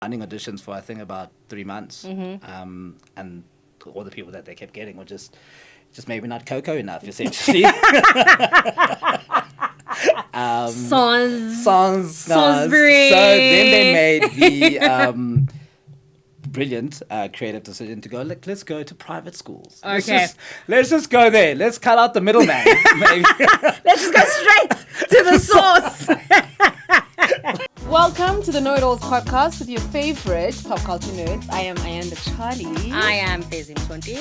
running auditions for I think about 3 months, and all the people that they kept getting were just maybe not Coco enough, essentially. Salisbury. So then they made the brilliant creative decision to go, let's go to private schools. Okay. Let's just go there. Let's cut out the middleman. Maybe. Let's just go straight to the source. Welcome to the Know It Alls podcast with your favorite pop culture nerds. I am Ayanda Charlie. I am Fezim 20.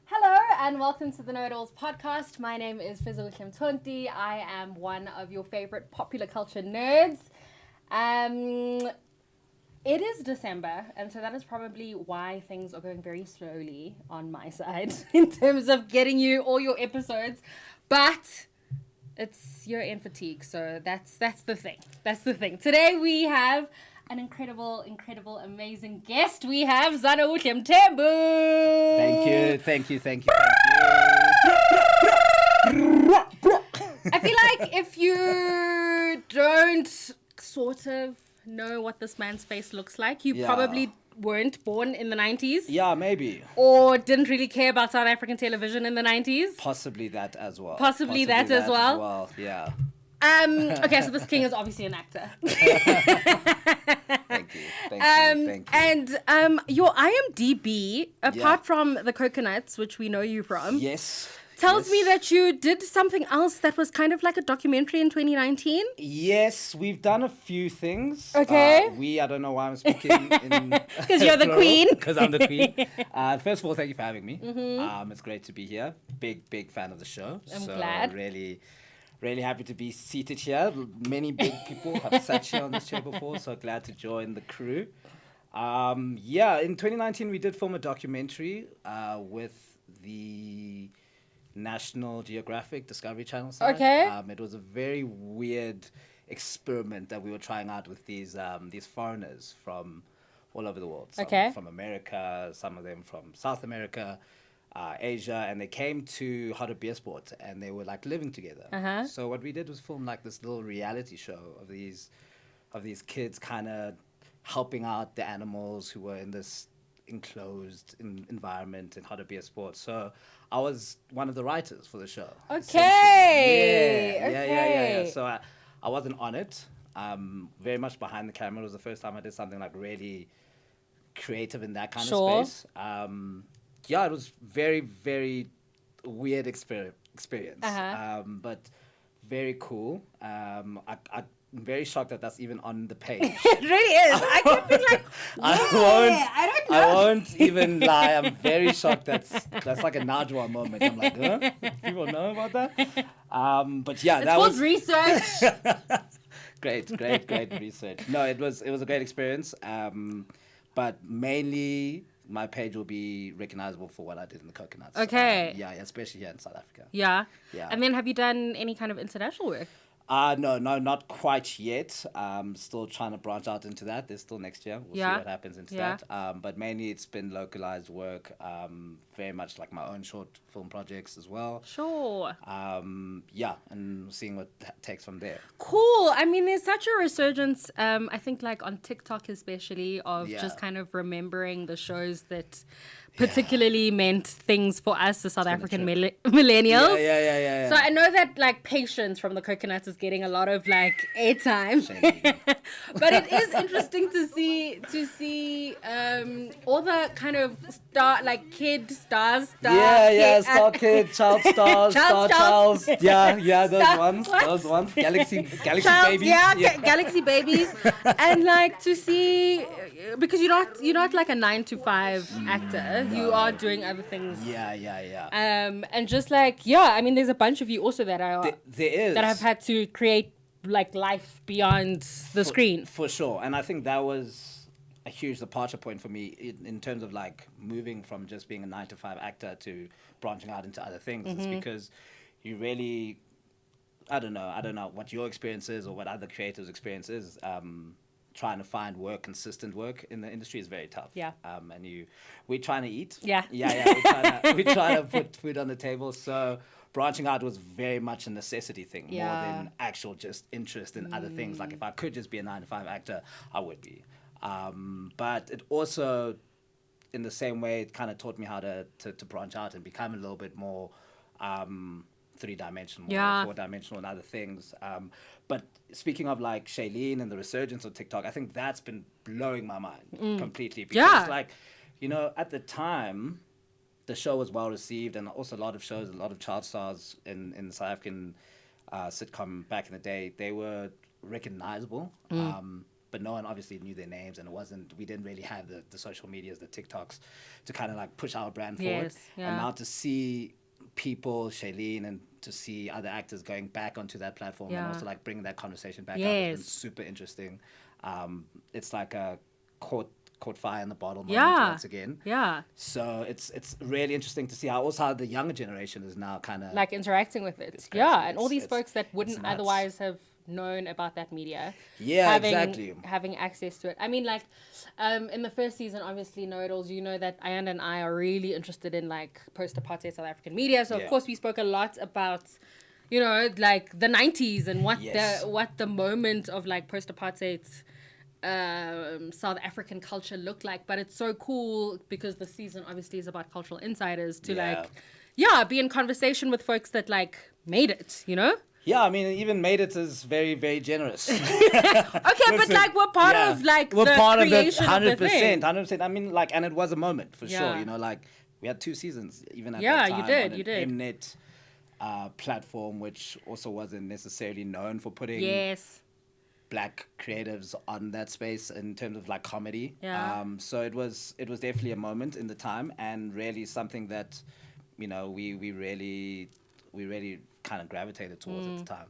Hello and welcome to the Know It Alls podcast. My name is Fezim 20. I am one of your favorite popular culture nerds. It is December, and so that is probably why things are going very slowly on my side in terms of getting you all your episodes. But it's year-end fatigue, so that's the thing. That's the thing. Today we have an incredible, amazing guest. We have Zano Mthembu. Thank you. I feel like if you don't sort of know what this man's face looks like, you probably weren't born in the 90s. Yeah, maybe. Or didn't really care about South African television in the 90s. Possibly that as well. Possibly that as well. Yeah. Okay, so this king is obviously an actor. Thank you. And your IMDb, apart from the Coconuts, which we know you from, tells me that you did something else that was kind of like a documentary in 2019. Yes, we've done a few things. Okay. I don't know why I'm speaking in... Because you're the queen. Because I'm the queen. First of all, thank you for having me. Mm-hmm. It's great to be here. Big fan of the show. I'm glad. Really happy to be seated here. Many big people have sat here on this chair before, so glad to join the crew. In 2019 we did film a documentary with the National Geographic Discovery Channel side. Okay. It was a very weird experiment that we were trying out with these foreigners from all over the world. Some from America, some of them from South America, Asia, and they came to Beer Sport and they were like living together. So what we did was film like this little reality show of these kids kind of helping out the animals who were in this enclosed environment in Beer Sport. So I was one of the writers for the show. Okay. Yeah. So I wasn't on it. Very much behind the camera. It was the first time I did something like really creative in that kind of space. It was very, very weird experience. But very cool. I'm very shocked that that's even on the page. It really is. I kept being like, I don't know. I won't even lie. I'm very shocked. That's like a Najwa moment. I'm like, huh? People know about that? But yeah, that was research. Great research. No, it was a great experience. But mainly my page will be recognizable for what I did in the Coconuts. Okay. Especially here in South Africa. Yeah. And then have you done any kind of international work? No, not quite yet. Still trying to branch out into that. There's still next year. We'll see what happens into that. But mainly it's been localized work. Very much like my own short film projects as well. Sure. And seeing what that takes from there. Cool. I mean, there's such a resurgence, I think like on TikTok especially, of just kind of remembering the shows that particularly meant things for us, the South African millennials. Yeah. So I know that like Patience from the Coconuts is getting a lot of like airtime, but it is interesting to see all the kind of kid stars. Star Kid, Child Stars, Star Childs. Those ones. Galaxy Babies. Galaxy Babies, and like to see, because you're not like a 9-to-5 actor. You are doing other things. Yeah. And just like, I mean, there's a bunch of you also that are there is that have had to create like life beyond the screen. For sure. And I think that was a huge departure point for me in terms of like moving from just being a 9-to-5 actor to branching out into other things. It's because you really, I don't know what your experience is or what other creators' experience is. Trying to find consistent work in the industry is very tough. Yeah. And we're trying to eat. Yeah. We're trying to put food on the table. So branching out was very much a necessity thing, more than actual just interest in other things. Like if I could just be a 9-to-5 actor, I would be. But it also, in the same way, it kind of taught me how to branch out and become a little bit more three-dimensional, four-dimensional, and other things. But speaking of like Shailene and the resurgence of TikTok, I think that's been blowing my mind completely. Because like, you know, at the time, the show was well received, and also a lot of shows, a lot of child stars in the South African sitcom back in the day, they were recognizable. But no one obviously knew their names, and we didn't really have the social medias, the TikToks, to kind of like push our brand forward. And now to see people, Shailene, and to see other actors going back onto that platform and also like bringing that conversation back up has been super interesting. It's like a caught fire in the bottle moment once again. So it's really interesting to see how the younger generation is now kind of like interacting with it. And all these folks that wouldn't otherwise have known about that media, having access to it. I mean, like in the first season, obviously know-it-alls, you know that Ayanda and I are really interested in like post-apartheid South African media, so of course we spoke a lot about, you know, like the 90s and what the moment of like post-apartheid South African culture looked like. But it's so cool because the season obviously is about cultural insiders to be in conversation with folks that like made it, you know. Yeah, I mean, even made it is very, very generous. Okay, but like we're part of like we're the part creation of it, 100%, of the thing. 100%. I mean, like, and it was a moment for sure. You know, like we had 2 seasons even at that time. You did. Mnet platform, which also wasn't necessarily known for putting black creatives on that space in terms of like comedy. So it was definitely a moment in the time, and really something that, you know, we really kind of gravitated towards at the time.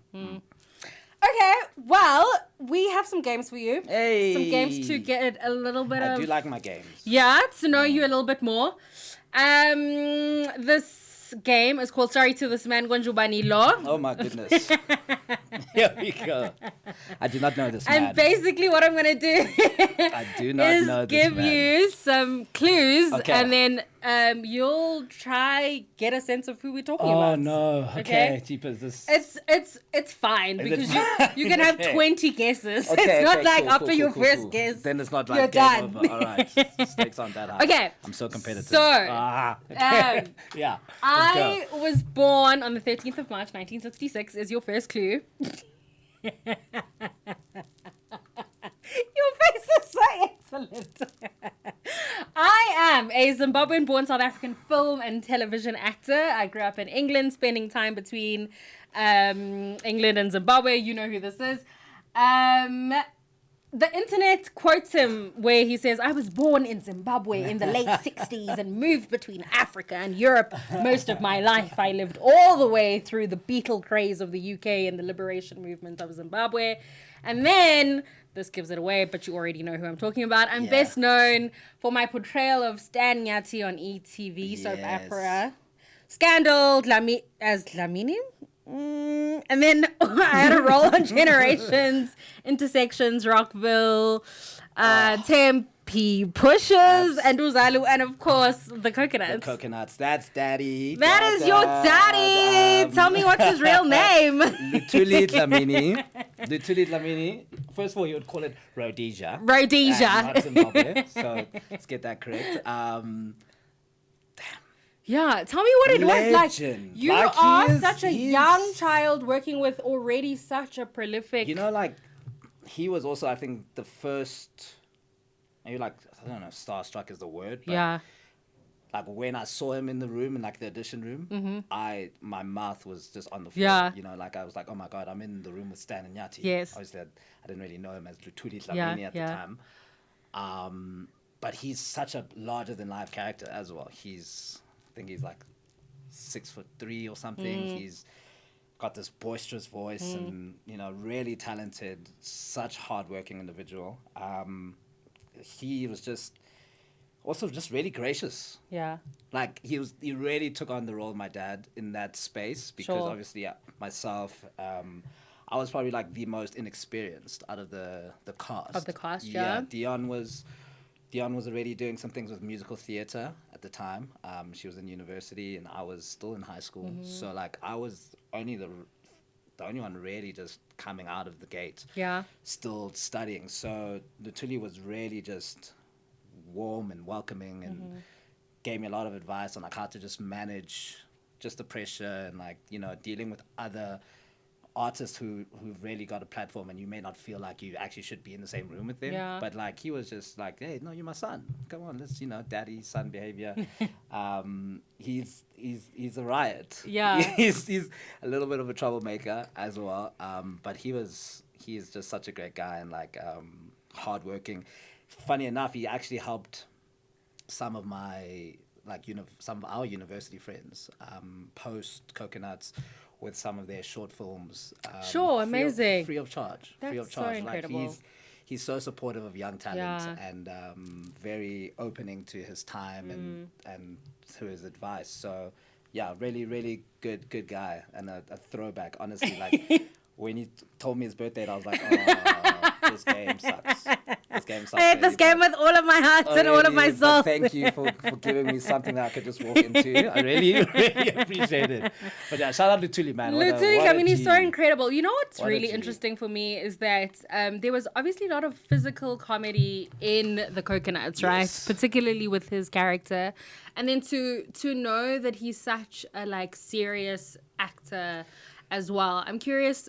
Okay, well, we have some games for you. Hey! Some games to get a little bit of... I do like my games. Yeah, to know you a little bit more. This game is called Sorry to This Man, Gonjubani Law. Oh my goodness. Here we go. I do not know this man. And basically what I'm going to do I do not know this give you some clues, and then you'll try get a sense of who we're talking about. Oh no. Okay. Jeepers, this... It's fine because you can have 20 guesses. It's not like after your first guess. Then it's not like you're game done. over. All right. Stakes aren't that high. Okay. I'm so competitive. So, yeah. I was born on the 13th of March, 1966 is your first clue. Your face is so excellent. I am a Zimbabwean-born South African film and television actor. I grew up in England, spending time between England and Zimbabwe. You know who this is. The internet quotes him where he says, I was born in Zimbabwe in the late 60s and moved between Africa and Europe most of my life. I lived all the way through the Beatle craze of the UK and the liberation movement of Zimbabwe. And then, this gives it away, but you already know who I'm talking about. I'm best known for my portrayal of Stan Nyati on ETV soap opera Scandal as Dlamini. And then I had a role on Generations, Intersections, Rockville, Tempe Pushes, and Uzalu, and of course the Coconuts. The Coconuts. That's Daddy. That is your daddy. Tell me what's his real name. Lutuli Dlamini. Lutuli Dlamini. First of all, you would call it Rhodesia. Rhodesia. Not Zimbabwe. So let's get that correct. Yeah, tell me what it was like. You are such a young child working with already such a prolific... You know, like, he was also, I think, the first, maybe like, I don't know, starstruck is the word. But like, when I saw him in the room, in like the audition room, my mouth was just on the floor. Yeah. You know, like, I was like, oh my God, I'm in the room with Stan and Nyati. Yes. Obviously, I didn't really know him as Lutuli Dlamini at the time. But he's such a larger-than-life character as well. I think he's like 6'3" or something. He's got this boisterous voice and, you know, really talented, such hardworking individual. He was just really gracious. Yeah. Like he really took on the role of my dad in that space because obviously myself, I was probably like the most inexperienced out of the cast. Of the cast, Yeah, Dion was Dion was already doing some things with musical theater at the time. She was in university and I was still in high school. So like I was only the only one really just coming out of the gate. Yeah. Still studying. So Lutuli was really just warm and welcoming and gave me a lot of advice on like how to just manage just the pressure and like, you know, dealing with other artists who've really got a platform and you may not feel like you actually should be in the same room with them. Yeah. But like he was just like, hey, no, you're my son. Come on, let's, you know, daddy son behavior. He's a riot. Yeah. he's a little bit of a troublemaker as well. But he is just such a great guy and like hardworking. Funny enough, he actually helped some of my some of our university friends post Coconuts with some of their short films. Sure, amazing. Free of charge. That's free of charge. so incredible. Like he's so supportive of young talent Yeah. and very opening to his time and to his advice. So yeah, really, really good guy and a throwback. Honestly, like when he told me his birthday, I was like, oh, this game sucks. This game sucks. I hate this game with all of my heart and all of my soul. Thank you for giving me something that I could just walk into. I really, really appreciate it. But yeah, shout out to Lutuli, man. Lutuli, I mean, he's so incredible. You know what's What a really G. interesting for me is that there was obviously a lot of physical comedy in the Coconuts, right? Yes. Particularly with his character. And then to know that he's such a like serious actor as well. I'm curious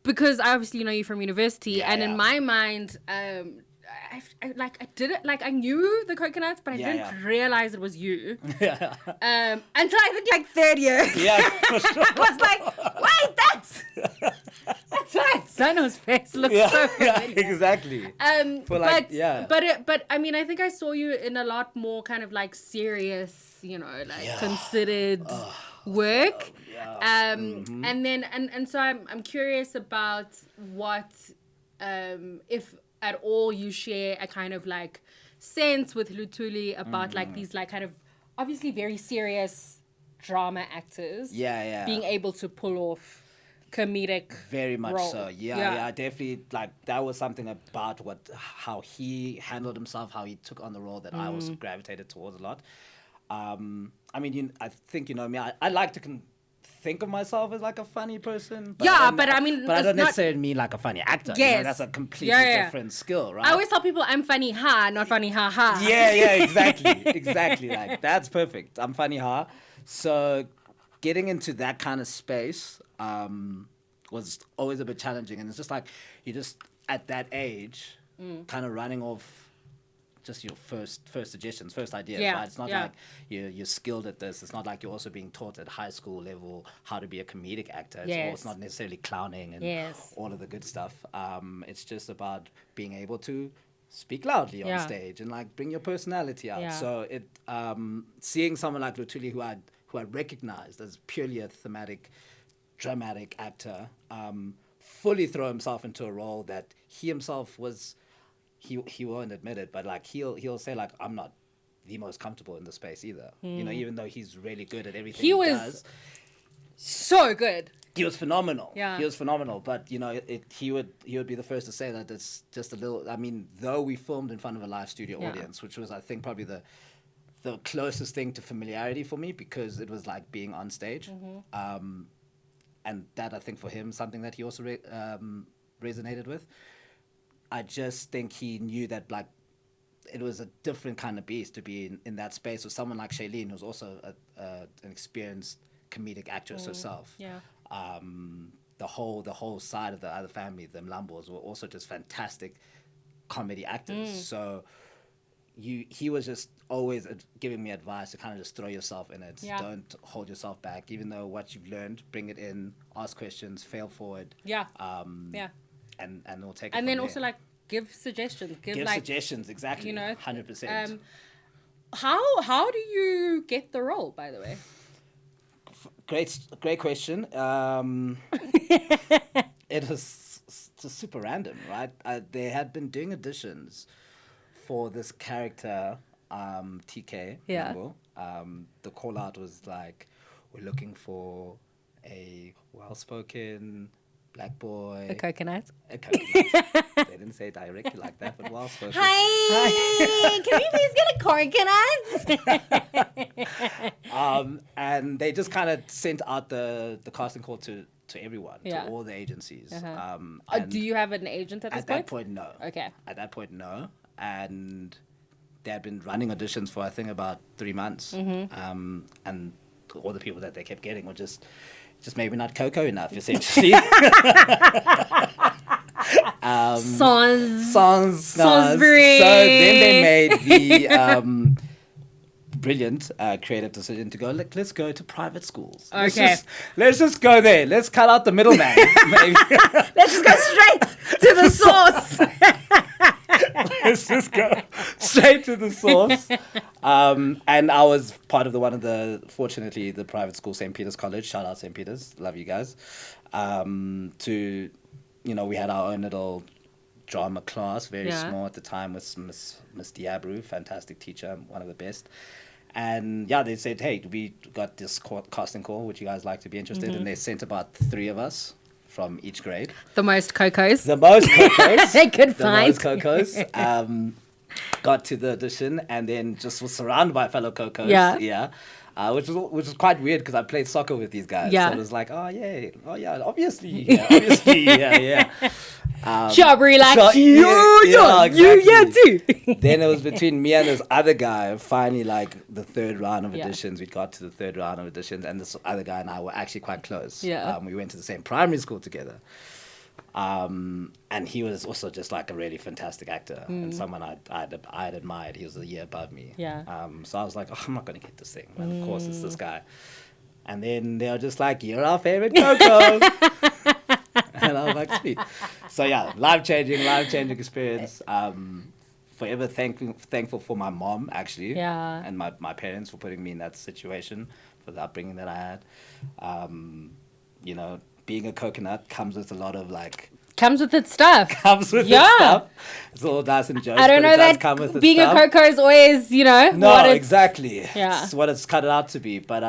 because I obviously know you from university, and in my mind, I knew the Coconuts, but I didn't realize it was you. Until I think like third year. Yeah, for sure. I was like, wait, that's why Zano's face looks so familiar. Exactly. But I mean, I think I saw you in a lot more kind of like serious, you know, like considered work. And then and so I'm curious about what if at all you share a kind of like sense with Lutuli about like these like kind of obviously very serious drama actors being able to pull off comedic very much role. so. Yeah, definitely. Like that was something about how he handled himself, how he took on the role that I was gravitated towards a lot. I mean, I think you know me. I like to think of myself as like a funny person. But I don't necessarily mean like a funny actor. Yes. You know, that's a completely different skill, right? I always tell people I'm funny, not funny, ha. Yeah, exactly. Like that's perfect. I'm funny, So getting into that kind of space was always a bit challenging, and it's just like you're just at that age, kind of running off just your first suggestions, first ideas, right? It's not like you're skilled at this. It's not like you're also being taught at high school level how to be a comedic actor. It's not necessarily clowning and all of the good stuff. It's just about being able to speak loudly on stage and like bring your personality out. So it seeing someone like Lutuli who I recognized as purely a thematic, dramatic actor, fully throw himself into a role that he himself was. He won't admit it, but like he'll say like I'm not the most comfortable in the space either. You know, even though he's really good at everything he does. So good. He was phenomenal. Yeah. He was phenomenal. But you know, he would be the first to say that it's just a little. I mean, though we filmed in front of a live studio audience, which was I think probably the closest thing to familiarity for me because it was like being on stage. And that I think for him something that he also resonated with. I just think he knew that like it was a different kind of beast to be in that space with someone like Shailene, who's also an experienced comedic actress herself. Yeah. The whole side of the other family, the Mlambos, were also just fantastic comedy actors. So he was just always giving me advice to kind of just throw yourself in it. Don't hold yourself back. Even though what you've learned, bring it in, ask questions, fail forward. And we'll take it and then from also there. like give suggestions, give like suggestions, exactly, you know, 100%. How do you get the role, by the way? Great question. It was just super random, right? They had been doing auditions for this character, TK Mbuli. The call out was like, we're looking for a well-spoken black boy. A coconut. A coconut. They didn't say it directly like that, but well spoken. Hi. Can we please get a coconut? And they just kind of sent out the casting call to everyone, to all the agencies. Do you have an agent at this point? At that point, no. Okay. At that point, no. And they had been running auditions for, I think, about 3 months. And all the people that they kept getting were just maybe not cocoa enough, essentially. Salisbury. So then they made the brilliant creative decision to go, let's go to private schools. Okay. Let's just go there. Let's cut out the middleman. Maybe. Let's just go straight to the source. Let's just go straight to the source. And I was part of fortunately, the private school, St. Peter's College. Shout out St. Peter's. Love you guys. We had our own little drama class, very small at the time, with Miss Diabru, fantastic teacher, one of the best. And they said, hey, we got this casting call, would you guys like to be interested? And they sent about 3 of us from each grade. The most cocos. They could find. The most cocos. Got to the audition and then just was surrounded by fellow cocos. Yeah. Which was quite weird because I played soccer with these guys. Yeah. So it was like, obviously. Yeah. Shabri like, you too. Then it was between me and this other guy. Finally, like the 3rd round of auditions, we got to the 3rd round of auditions, and this other guy and I were actually quite close. Yeah. We went to the same primary school together. And he was also just like a really fantastic actor and someone I'd admired. He was a year above me. Yeah. So I was like, I'm not going to get this thing. But of course, it's this guy. And then they were just like, you're our favorite Coco. And I was like, sweet. So life-changing experience. Forever thankful for my mom, actually. Yeah. And my parents for putting me in that situation, for the upbringing that I had. Being a coconut comes with a lot of comes with its stuff. Its stuff. It's all dice and jokes. I don't know that being a coco is always, No, exactly. Yeah. It's what it's cut out to be. But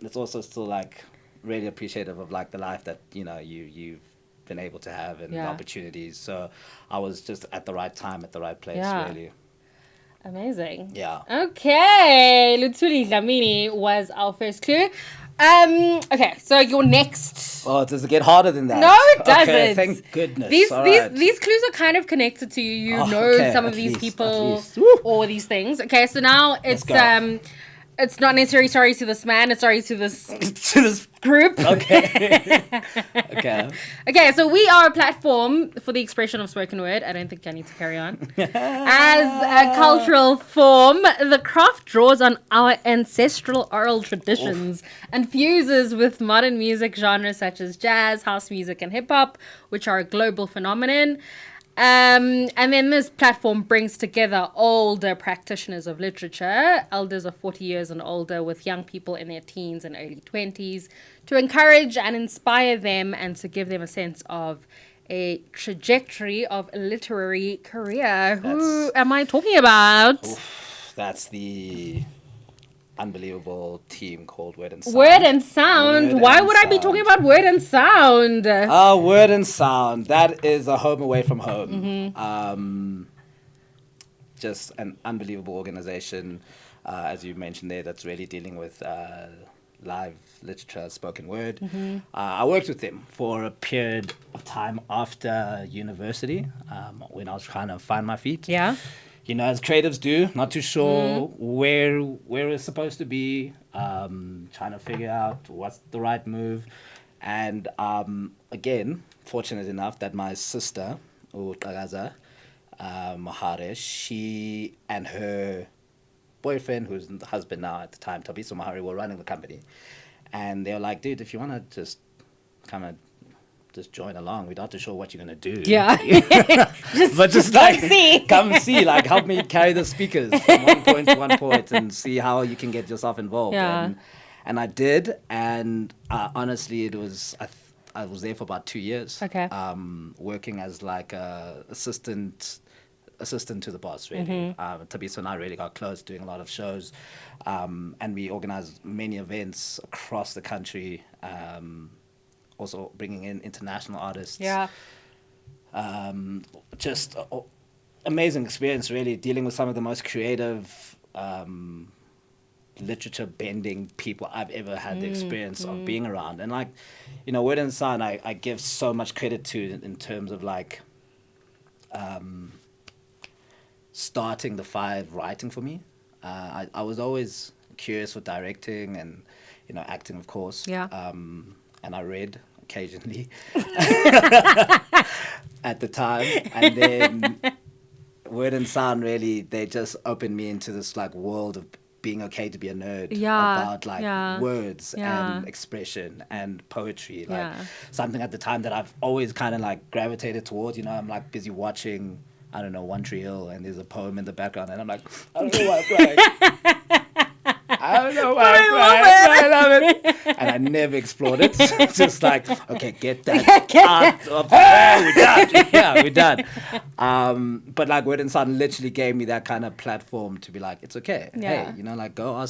it's also still really appreciative of the life that you've been able to have and the opportunities. So I was just at the right time, at the right place, really. Amazing. Yeah. Okay. Luthuli Dlamini was our first clue. Okay, so your next. Oh, does it get harder than that? No, it doesn't. Okay, thank goodness. These clues are kind of connected to you. You know some of these people or these things. Okay, so now it's not necessarily sorry to this man. It's sorry to this to this group. Okay. Okay, so we are a platform for the expression of spoken word. I don't think I need to carry on. As a cultural form, the craft draws on our ancestral oral traditions and fuses with modern music genres such as jazz, house music, and hip hop, which are a global phenomenon. And then this platform brings together older practitioners of literature, elders of 40 years and older, with young people in their teens and early 20s, to encourage and inspire them and to give them a sense of a trajectory of a literary career. Who am I talking about? That's the unbelievable team called Word and Sound. Word and Sound. Why would I be talking about Word and Sound? Word and Sound. That is a home away from home. Just an unbelievable organization, as you mentioned there, that's really dealing with live literature, spoken word. I worked with them for a period of time after university, when I was trying to find my feet. Yeah. As creatives do, not too sure where it's supposed to be, trying to figure out what's the right move. And again, fortunate enough that my sister, Uqagaza Mahare, she and her boyfriend, who's the husband now at the time, Tabiso Mahare, were running the company. And they were like, dude, if you want to just kind of just join along. We're not too sure what you're going to do. Yeah. just come see, help me carry the speakers from one point to one point and see how you can get yourself involved. Yeah. And I did. And honestly, it was, I was there for about 2 years. Okay. Working as assistant to the boss, really. Tabiso and I really got close, doing a lot of shows. And we organized many events across the country, also bringing in international artists. Yeah. Just amazing experience, really, dealing with some of the most creative, literature bending people I've ever had the experience of being around. And like, you know, Word and Sound, I give so much credit to in terms of like starting the five writing for me. I was always curious with directing and, you know, acting, of course. Yeah. And I read occasionally at the time. And then Word and Sound, really, they just opened me into this like world of being okay to be a nerd about like words and expression and poetry, like something at the time that I've always kind of like gravitated towards. You know, I'm like busy watching, I don't know, One Tree Hill, and there's a poem in the background, and I'm like, I don't know why I'm crying. I don't know why I'm crying, but I love it. And I never explored it. Just like, okay, get that out of the way. We're done. Yeah, we're done. But like Word and Sound literally gave me that kind of platform to be like, it's okay. Hey, you know, like go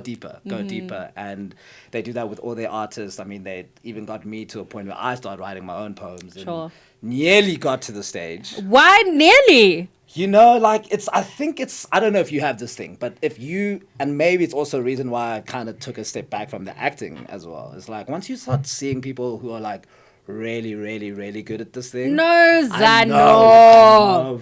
deeper, go deeper. And they do that with all their artists. I mean, they even got me to a point where I started writing my own poems. And nearly got to the stage. Why nearly? You know, like I don't know if you have this thing, but if you, and maybe it's also a reason why I kind of took a step back from the acting as well. It's like, once you start seeing people who are like really, really, really good at this thing. No, Zano.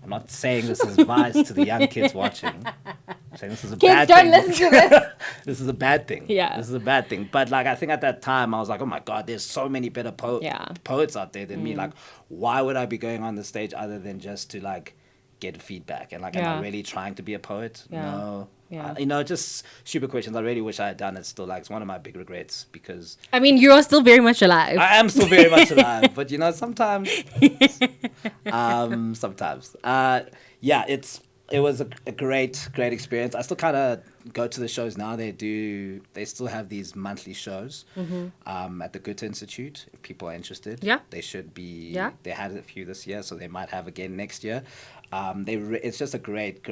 I'm not saying this is advice to the young kids watching. I'm saying this is a bad thing. Kids, don't listen to this. This is a bad thing. Yeah. This is a bad thing. But like, I think at that time I was like, oh my God, there's so many better poets out there than me. Like, why would I be going on the stage other than just to like get feedback? And like, am I really trying to be a poet? No. You know, just stupid questions. I really wish I had done it still. Like, it's one of my big regrets because... I mean, you are still very much alive. I am still very much alive. But, you know, sometimes... yeah, it was a great experience. I still kind of go to the shows now. They still have these monthly shows at the Goethe Institute. If people are interested, they should be. They had a few this year, so they might have again next year. It's just a great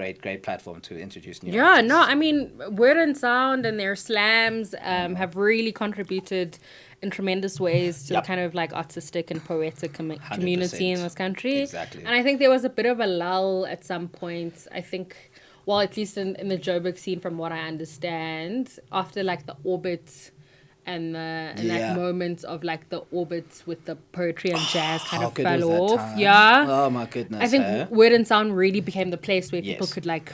platform to introduce new artists. I mean, Word and Sound and their slams have really contributed in tremendous ways to the kind of like artistic and poetic community in this country. Exactly. And I think there was a bit of a lull at some point. I think, well, at least in the Joburg scene, from what I understand, after like the Orbit and that moment of like the Orbit with the poetry and jazz kind of fell off. Time? Yeah. Oh my goodness. I think Word and Sound really became the place where people could like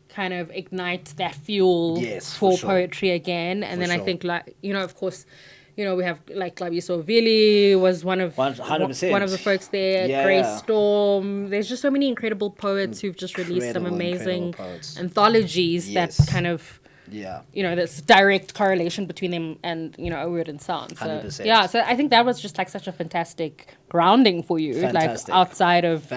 kind of ignite that fuel for poetry again. And then I think, like, you know, of course, you know, we have like Klabiso Vili was one of 100%. One of the folks there. Grace Storm. There's just so many incredible poets who've just released some amazing anthologies that kind of, you know, there's direct correlation between them and, you know, Word and Sound. So 100%. so I think that was just like such a fantastic grounding for you, like outside of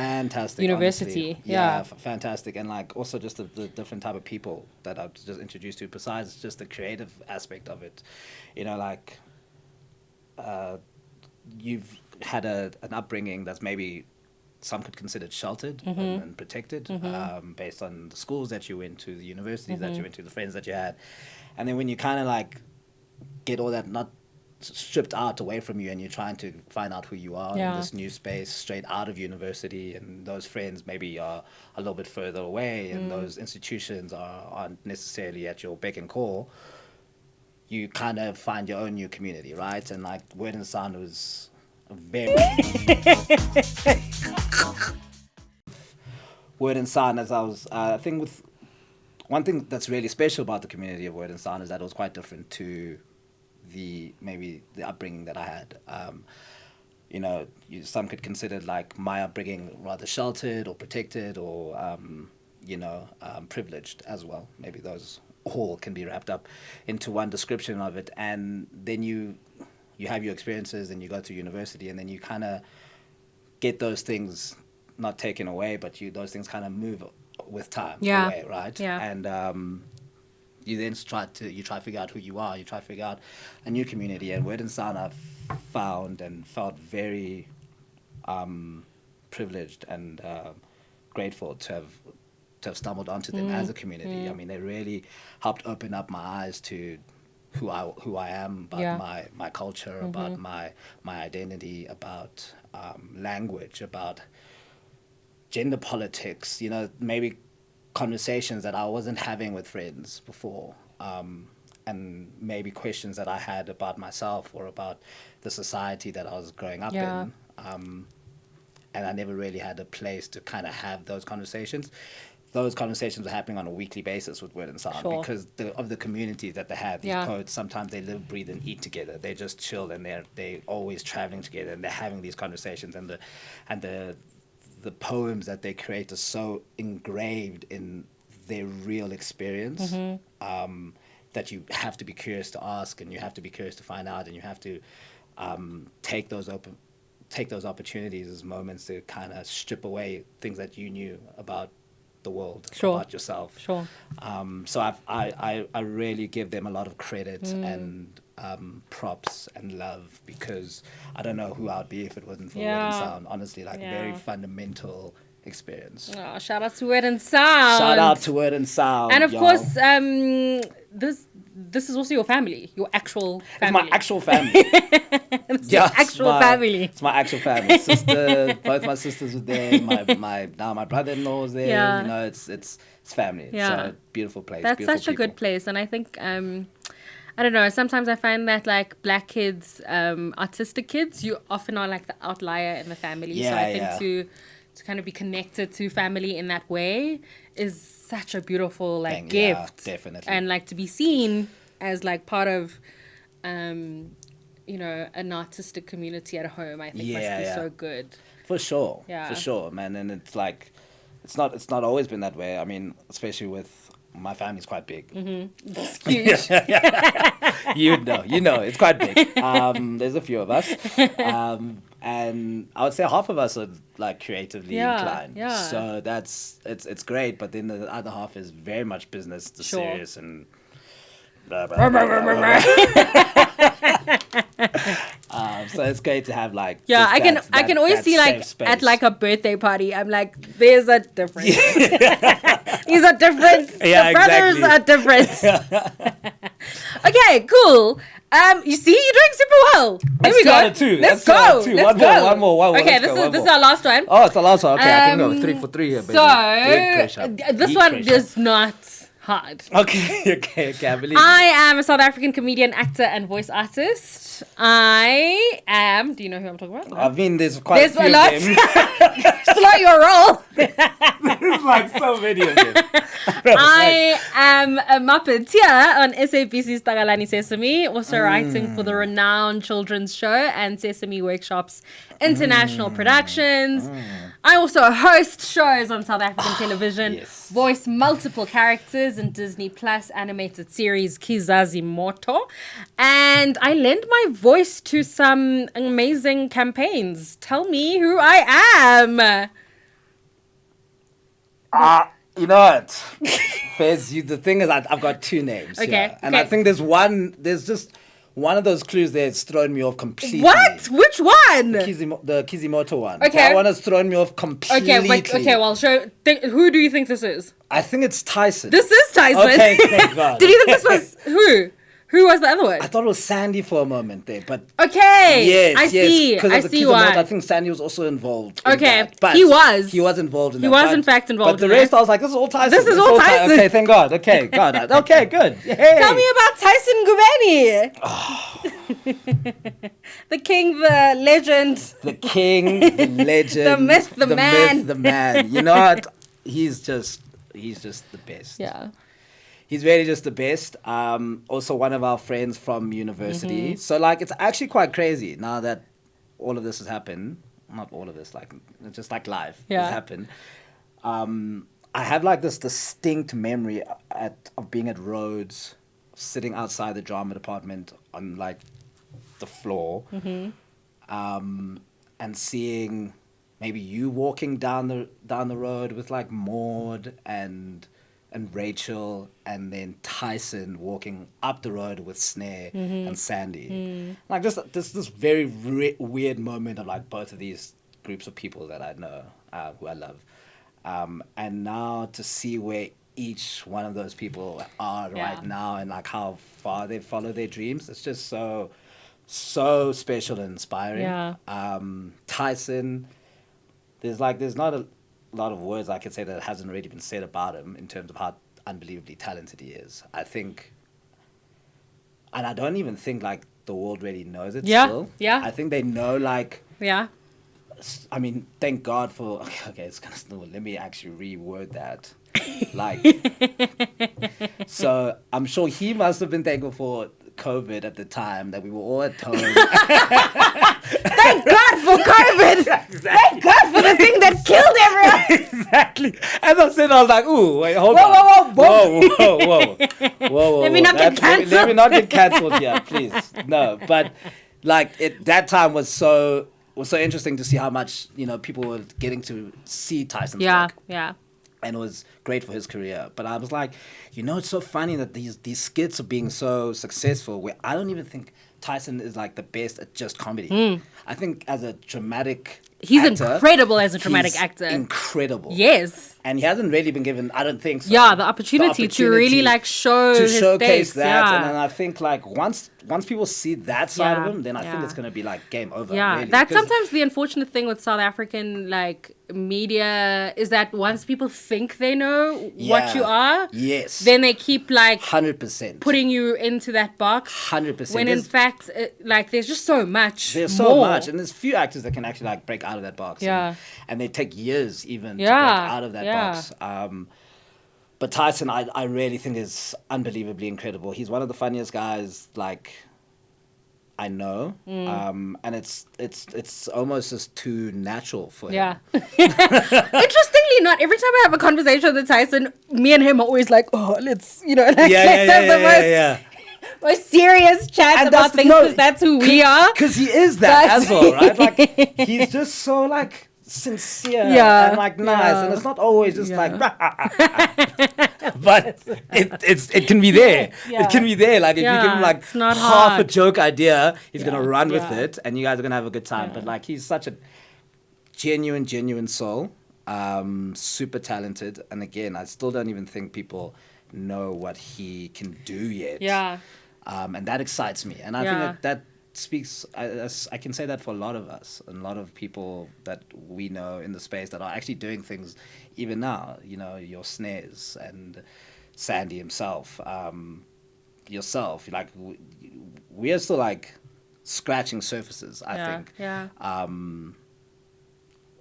university. Fantastic. And like also just the different type of people that I've just introduced to, besides just the creative aspect of it. You know, like you've had an upbringing that's maybe some could consider sheltered and protected based on the schools that you went to, the universities that you went to, the friends that you had. And then when you kind of like get all that not stripped out away from you and you're trying to find out who you are in this new space straight out of university, and those friends maybe are a little bit further away and those institutions aren't necessarily at your beck and call, you kind of find your own new community, right? And like Word and Sound was very Word and Sound, as I was I think with one thing that's really special about the community of Word and Sound is that it was quite different to the upbringing that I had. You know, some could consider like my upbringing rather sheltered or protected or privileged as well. Maybe those all can be wrapped up into one description of it. And then you have your experiences and you go to university, and then you kind of get those things not taken away, but those things kind of move with time away, right? And you then try to figure out who you are. You try to figure out a new community. And Word and Sound, I've found and felt very privileged and grateful to have have stumbled onto them as a community. I mean, they really helped open up my eyes to who I am, about my culture, about my identity, about language, about gender politics, maybe conversations that I wasn't having with friends before, and maybe questions that I had about myself or about the society that I was growing up in. And I never really had a place to kind of have those conversations. Those conversations were happening on a weekly basis with Word and Sound because of the community that they have. These poets, sometimes they live, breathe, and eat together. They just chill, and they're always traveling together, and they're having these conversations. And the poems that they create are so engraved in their real experience that you have to be curious to ask, and you have to be curious to find out, and you have to take those opportunities as moments to kind of strip away things that you knew about the world, about yourself. So I really give them a lot of credit and props and love, because I don't know who I'd be if it wasn't for Word and Sound. Honestly, very fundamental experience. Oh, shout out to Word and Sound. Shout out to Word and Sound. And of course, this is also your family, your actual family. It's my actual family. It's my family. It's my actual family. Both my sisters are there. My brother-in-law is there. It's family. It's a beautiful place. That's such a good place, and I think I don't know. Sometimes I find that like black kids, artistic kids, you often are like the outlier in the family. So I think to kind of be connected to family in that way is such a beautiful gift. Yeah, definitely. And like to be seen as like part of an artistic community at home, I think must be so good. For sure. For sure, man. And it's like it's not always been that way. I mean, especially with my family's quite big. It's huge. You know, it's quite big. There's a few of us. And I would say half of us are like creatively inclined. So it's great, but then the other half is very much business, serious and blah, blah, blah, blah, blah. So it's great to have like I can always see like at like a birthday party, I'm like, there's a difference. These are different. The brothers are different. Okay, cool. You see, you're doing super well. Here we go. Let's go. One more. Okay, this is our last one. Oh, it's the last one. Okay, I can go 3 for 3 here, baby. So this one is not hard. Okay, I believe I am a South African comedian, actor, and voice artist. I am. Do you know who I'm talking about? I mean, there's a lot. Slow your roll. There's like so many of them. I am a Muppeteer on SABC's Tagalani Sesame, also writing for the renowned children's show and Sesame Workshops International Productions. I also host shows on South African television, voice multiple characters in Disney Plus animated series Kizazi Moto, and I lend my voice to some amazing campaigns. Tell me who I am. You know what? Fez, the thing is, I've got two names. Okay. And I think there's just one of those clues there that's thrown me off completely. What? Which one? The Kizimoto one. Okay. That one has thrown me off completely. Okay, well, who do you think this is? I think it's Tyson. This is Tyson. Okay, thank God. Did you think this was who? Who was the other one? I thought it was Sandy for a moment there, but... Okay, yes, I see why. I think Sandy was also involved in Okay, that, but he was. He was involved in that. He was, in fact, involved in that. But the rest, I was like, this is all Tyson. This is all Tyson. Okay, thank God. Okay, God. Okay, good. Hey. Tell me about Tyson Gubeni. Oh. The king, the legend. The king, the legend. The myth, the man. Myth, the man. You know what? He's just the best. Yeah. He's really just the best. Also one of our friends from university. So like, it's actually quite crazy now that all of this has happened. Not all of this, like just like life has happened. I have like this distinct memory of being at Rhodes, sitting outside the drama department on like the floor, and seeing maybe you walking down the road with like Maud and Rachel, and then Tyson walking up the road with Snare and Sandy. Like just this very weird moment of like both of these groups of people that I know, who I love. And now to see where each one of those people are right now and like how far they follow their dreams, it's just so special and inspiring. Tyson, there's not a lot of words I could say that hasn't already been said about him in terms of how unbelievably talented he is. I think, and I don't even think like the world really knows it still. I think they know like I mean, thank God for okay, it's kind of let me actually reword that. Like, so I'm sure he must have been thankful for COVID at the time that we were all at home. Thank God for COVID. Exactly. Thank God for the thing that killed everyone. Exactly. As I said, I was like, ooh, wait, hold on. Whoa. Let me not get cancelled. Let me not get cancelled here, please. No, but like that time was so interesting to see how much, you know, people were getting to see Tyson's work. And it was great for his career. But I was like, you know, it's so funny that these skits are being so successful where I don't even think Tyson is like the best at just comedy. I think as a dramatic He's actor, incredible as a dramatic actor. Incredible. Yes. And he hasn't really been given, I don't think so. Yeah, the opportunity to really like show to his showcase stakes, that. And then I think like once people see that side of him, then I think it's going to be like game over. Yeah, really. that's sometimes the unfortunate thing with South African like media is that once people think they know what you are, then they keep like 100% putting you into that box. 100%. When in fact, like there's just so much. There's so much, and there's few actors that can actually like break out of that box. Yeah, and they take years even to break out of that box. But Tyson, I really think is unbelievably incredible. He's one of the funniest guys like I know, and it's almost just too natural for him. Yeah. Interestingly, not every time I have a conversation with Tyson, me and him are always like, oh, let's let's have the most serious chat about things because that's who we are. Because he is that as well, right? Like he's just so like sincere and like nice, and it's not always just like but it can be there. It can be there. Like if you give him like half a joke idea, he's gonna run with it, and you guys are gonna have a good time. But like he's such a genuine soul, super talented, and again, I still don't even think people know what he can do yet. And that excites me, and I think that speaks. I can say that for a lot of us, and a lot of people that we know in the space that are actually doing things even now. You know, your Snares and Sandy himself, yourself. Like we are still like scratching surfaces. I think.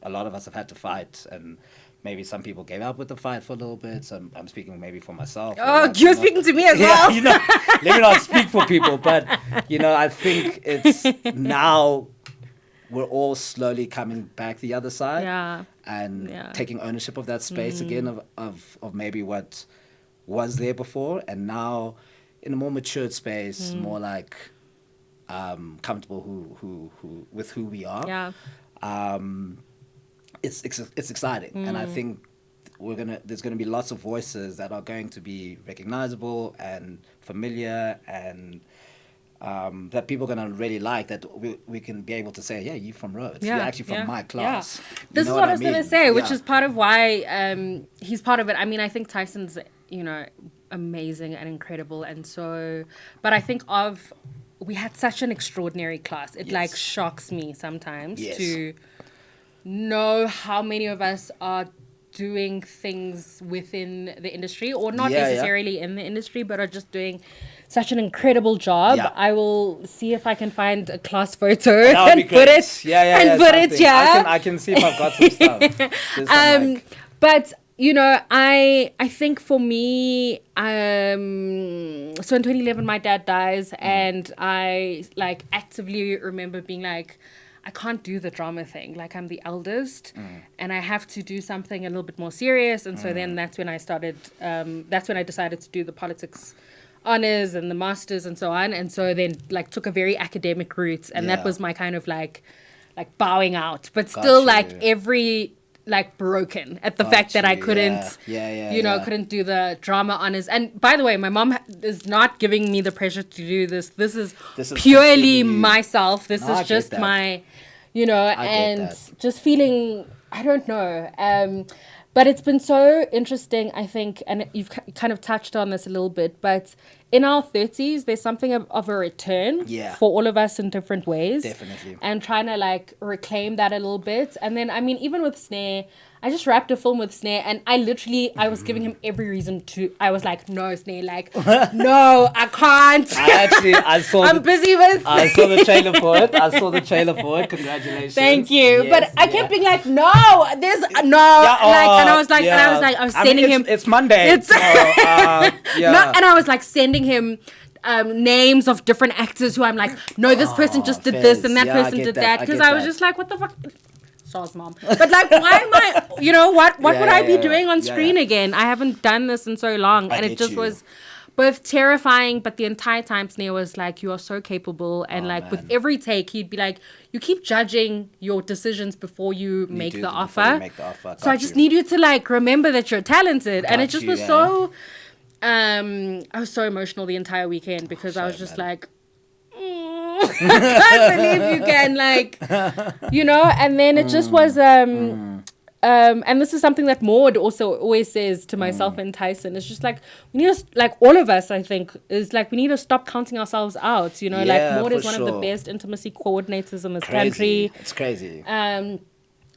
A lot of us have had to fight, and maybe some people gave up with the fight for a little bit. So I'm speaking maybe for myself. Oh, you're speaking to me as well. You know, let me not speak for people, but I think it's now we're all slowly coming back the other side, and taking ownership of that space again of maybe what was there before, and now in a more matured space, more like comfortable who with who we are. It's exciting, and I think there's gonna be lots of voices that are going to be recognizable and familiar, and that people are gonna really like. That we can be able to say, yeah, you're from Rhodes. You're actually from my class. This is what I was gonna say, which is part of why he's part of it. I mean, I think Tyson's amazing and incredible, and so, but I think we had such an extraordinary class. It like shocks me sometimes to know how many of us are doing things within the industry, or not necessarily in the industry, but are just doing such an incredible job. I will see if I can find a class photo and put it. I can see if I've got some stuff. But I think for me, so in 2011 my dad dies, and I like actively remember being like, I can't do the drama thing. Like, I'm the eldest, and I have to do something a little bit more serious. And so then that's when I started. That's when I decided to do the politics honors and the masters and so on. And so then like took a very academic route, and that was my kind of like bowing out, but still every broken at the fact that I couldn't, couldn't do the drama honors. And by the way, my mom is not giving me the pressure to do this. This is purely myself. This is just my, and just feeling, I don't know. But it's been so interesting, I think, and you've kind of touched on this a little bit, but in our 30s, there's something of a return for all of us in different ways. Definitely. And trying to like reclaim that a little bit. And then, I mean, even with Snare, I just wrapped a film with Snare, and I was giving him every reason to. I was like, no, Snare, like, no, I can't. I'm busy with. I saw the trailer for it. Congratulations. Thank you. Yes, but I kept being like, no, there's and I was like, I was sending him. It's Monday. And I was like sending him. Names of different actors who I'm like, no, this person just did this and that person did that, because I was just like, what the fuck. Sauce, mom. But like, why am I? You know what? What would I be doing on screen again? I haven't done this in so long, and it just was both terrifying. But the entire time, Snare was like, "You are so capable," and with every take, he'd be like, "You keep judging your decisions before you make the offer. So I just need you to like remember that you're talented." And it just was so. I was so emotional the entire weekend because I was just like. I can't believe you can, like, you know. And then it just was and this is something that Maud also always says to myself and Tyson. It's just like, we need to, like, all of us, I think, is like, we need to stop counting ourselves out, you know. Like, Maud is one of the best intimacy coordinators in this country. It's crazy.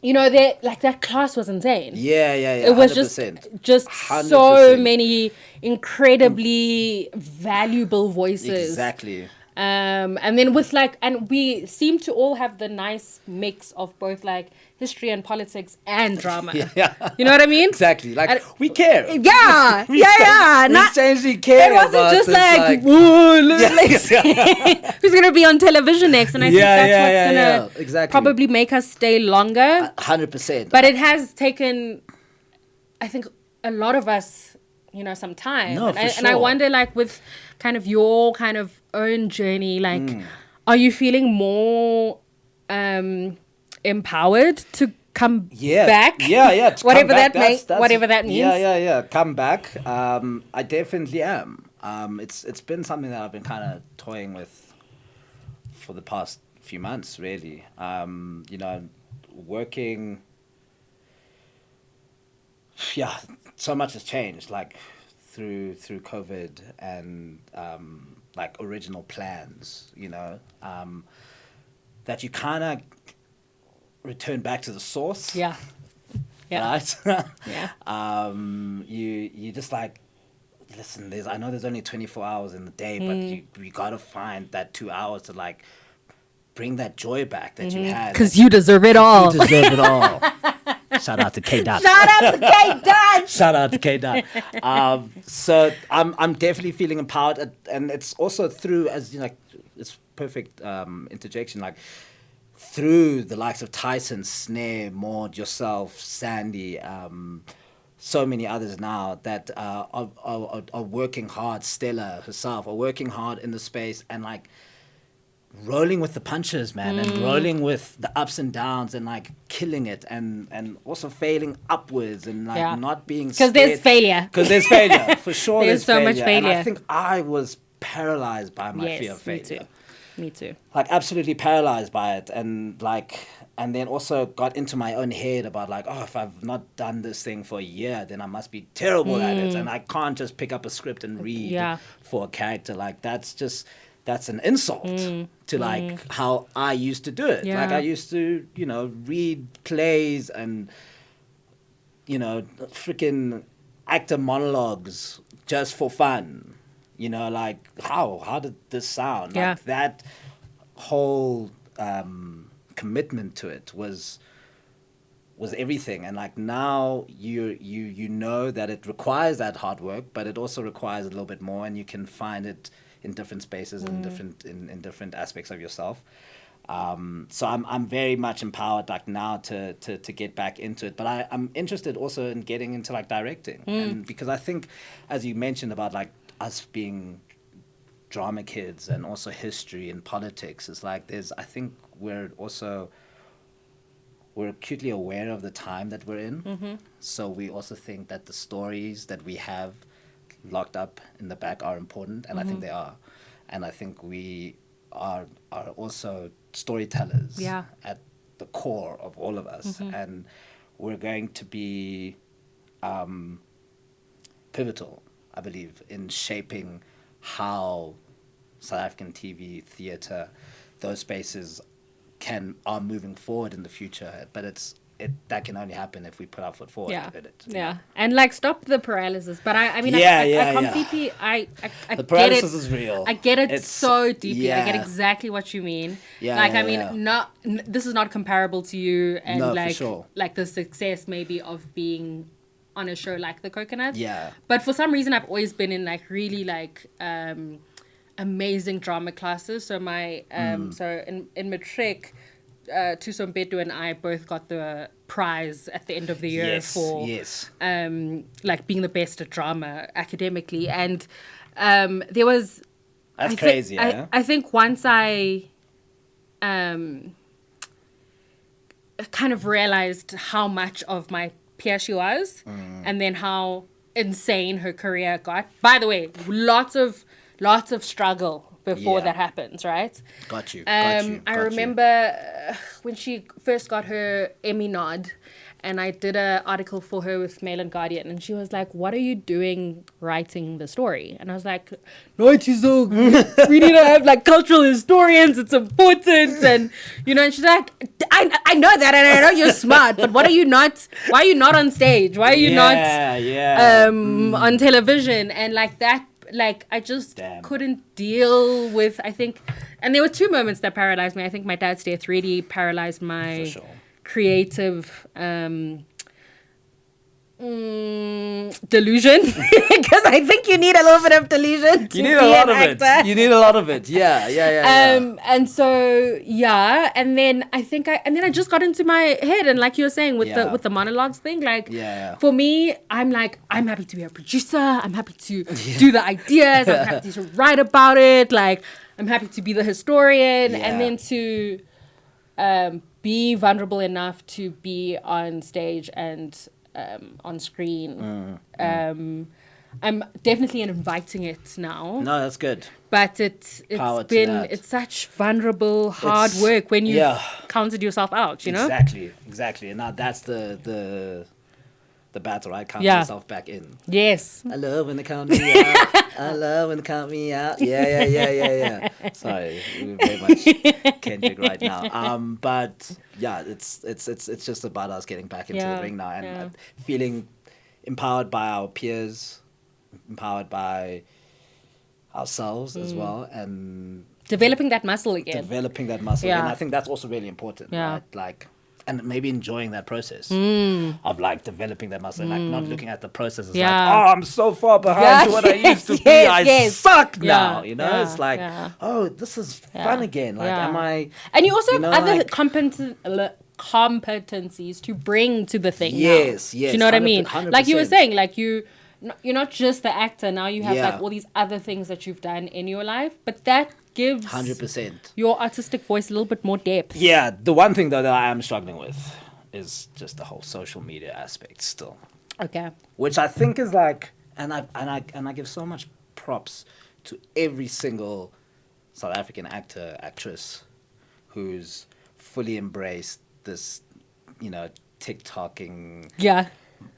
You know, that class was insane. Yeah. It was 100%. just 100%. So many incredibly valuable voices. Exactly. And then with like, and we seem to all have the nice mix of both like history and politics and drama. You know what I mean? Exactly. Like, we care. We strangely care. It wasn't just like who's gonna be on television next, and I think that's what's gonna probably make us stay longer. 100%. But it has taken, I think, a lot of us, you know, some time. And I wonder, like, with kind of your kind of own journey, like, are you feeling more empowered to come back? Whatever that means. Come back. I definitely am. It's been something that I've been kind of toying with for the past few months, really. You know, working. Yeah, so much has changed. Like, through COVID and like original plans, you know, that you kind of return back to the source. Yeah. Right. Yeah. You just like, listen. I know there's only 24 hours in the day, but you gotta find that 2 hours to like bring that joy back that you had. Because you deserve it all. You deserve it all. Shout out to K Dot. Shout out to K Dot. So I'm definitely feeling empowered, and it's also through, as you know, like, it's perfect interjection, like through the likes of Tyson, Snare, Maud, yourself, Sandy, so many others now that are working hard. Stella herself are working hard in the space and like rolling with the punches, man, and rolling with the ups and downs and like killing it and also failing upwards and like not being because there's failure for sure. There's so much failure, and I think I was paralyzed by my fear of failure. Me too. Like, absolutely paralyzed by it, and then also got into my own head about like, oh, if I've not done this thing for a year, then I must be terrible at it, and I can't just pick up a script and read for a character. Like, that's an insult to like how I used to do it. Like, I used to, you know, read plays and, you know, freaking actor monologues just for fun. You know, like, how did this sound? Like, that whole commitment to it was everything. And like, now you know that it requires that hard work, but it also requires a little bit more, and you can find it in different spaces and in different aspects of yourself. So I'm very much empowered like now to get back into it. But I'm interested also in getting into like directing, and because I think, as you mentioned about like us being drama kids and also history and politics, it's like I think we're acutely aware of the time that we're in. So we also think that the stories that we have locked up in the back are important, and I think they are. And I think we are also storytellers at the core of all of us. And we're going to be pivotal, I believe, in shaping how South African TV, theatre, those spaces are moving forward in the future. But that can only happen if we put our foot forward. Yeah. And like stop the paralysis. But I mean, I completely, I the paralysis is real. I get it so deeply. I get exactly what you mean. This is not comparable to you and like, for sure. Like the success maybe of being on a show like The Coconuts. Yeah. But for some reason, I've always been in like really like, amazing drama classes. So my, so in Matric, TK Mbuli and I both got the prize at the end of the year for like being the best at drama academically, and there was crazy. I think once I kind of realized how much of my peer she was, and then how insane her career got. By the way, lots of struggle before that happens, right? Got you. I remember when she first got her Emmy nod, and I did an article for her with Mail and Guardian, and she was like, "What are you doing writing the story?" And I was like, "No, we need to have like cultural historians. It's important." And and she's like, "I know that, and I know you're smart, but why are you not on stage? Why are you not on television?" And like that. Like, I just couldn't deal with, I think, and there were two moments that paralyzed me. I think my dad's death really paralyzed my creative delusion. Because I think you need a little bit of delusion to be an actor. You need a lot of it. Yeah. And so, and then I just got into my head, and like you were saying with the monologues thing, like for me, I'm happy to be a producer. I'm happy to do the ideas. I'm happy to write about it. Like, I'm happy to be the historian, and then to be vulnerable enough to be on stage and on screen. I'm definitely inviting it now. No, that's good. But it's such vulnerable hard work when you counted yourself out, you know? Exactly. And now that's the battle, right? Count yourself back in. Yes. I love when they count me out. I love when they count me out. Yeah. Sorry, we're very much Kendrick right now. But yeah, it's just about us getting back into the ring now and feeling empowered by our peers, empowered by ourselves as well, and developing that muscle again. And I think that's also really important. Right? Like. And maybe enjoying that process of like developing that muscle, like not looking at the process as like, oh, I'm so far behind what I used to be. I suck now. It's like, oh, this is fun again. Like, am I? And you also have other competencies to bring to the thing. Yes. Do you know what I mean? 100%. Like you were saying, like you're not just the actor. Now you have like all these other things that you've done in your life, but that gives 100% your artistic voice a little bit more depth. Yeah, the one thing though that I am struggling with is just the whole social media aspect still. Okay. Which I think is like, and I give so much props to every single South African actor, actress who's fully embraced this, TikToking. Yeah.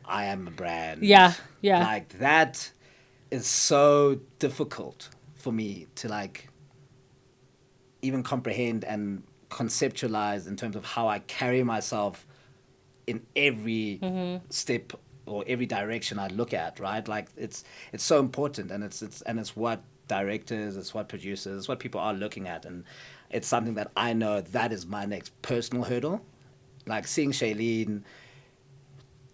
I am a brand. Yeah. Like that is so difficult for me to like even comprehend and conceptualize in terms of how I carry myself in every step or every direction I look at, right? Like it's so important, and it's what directors, it's what producers, it's what people are looking at, and it's something that I know that is my next personal hurdle. Like seeing Shailene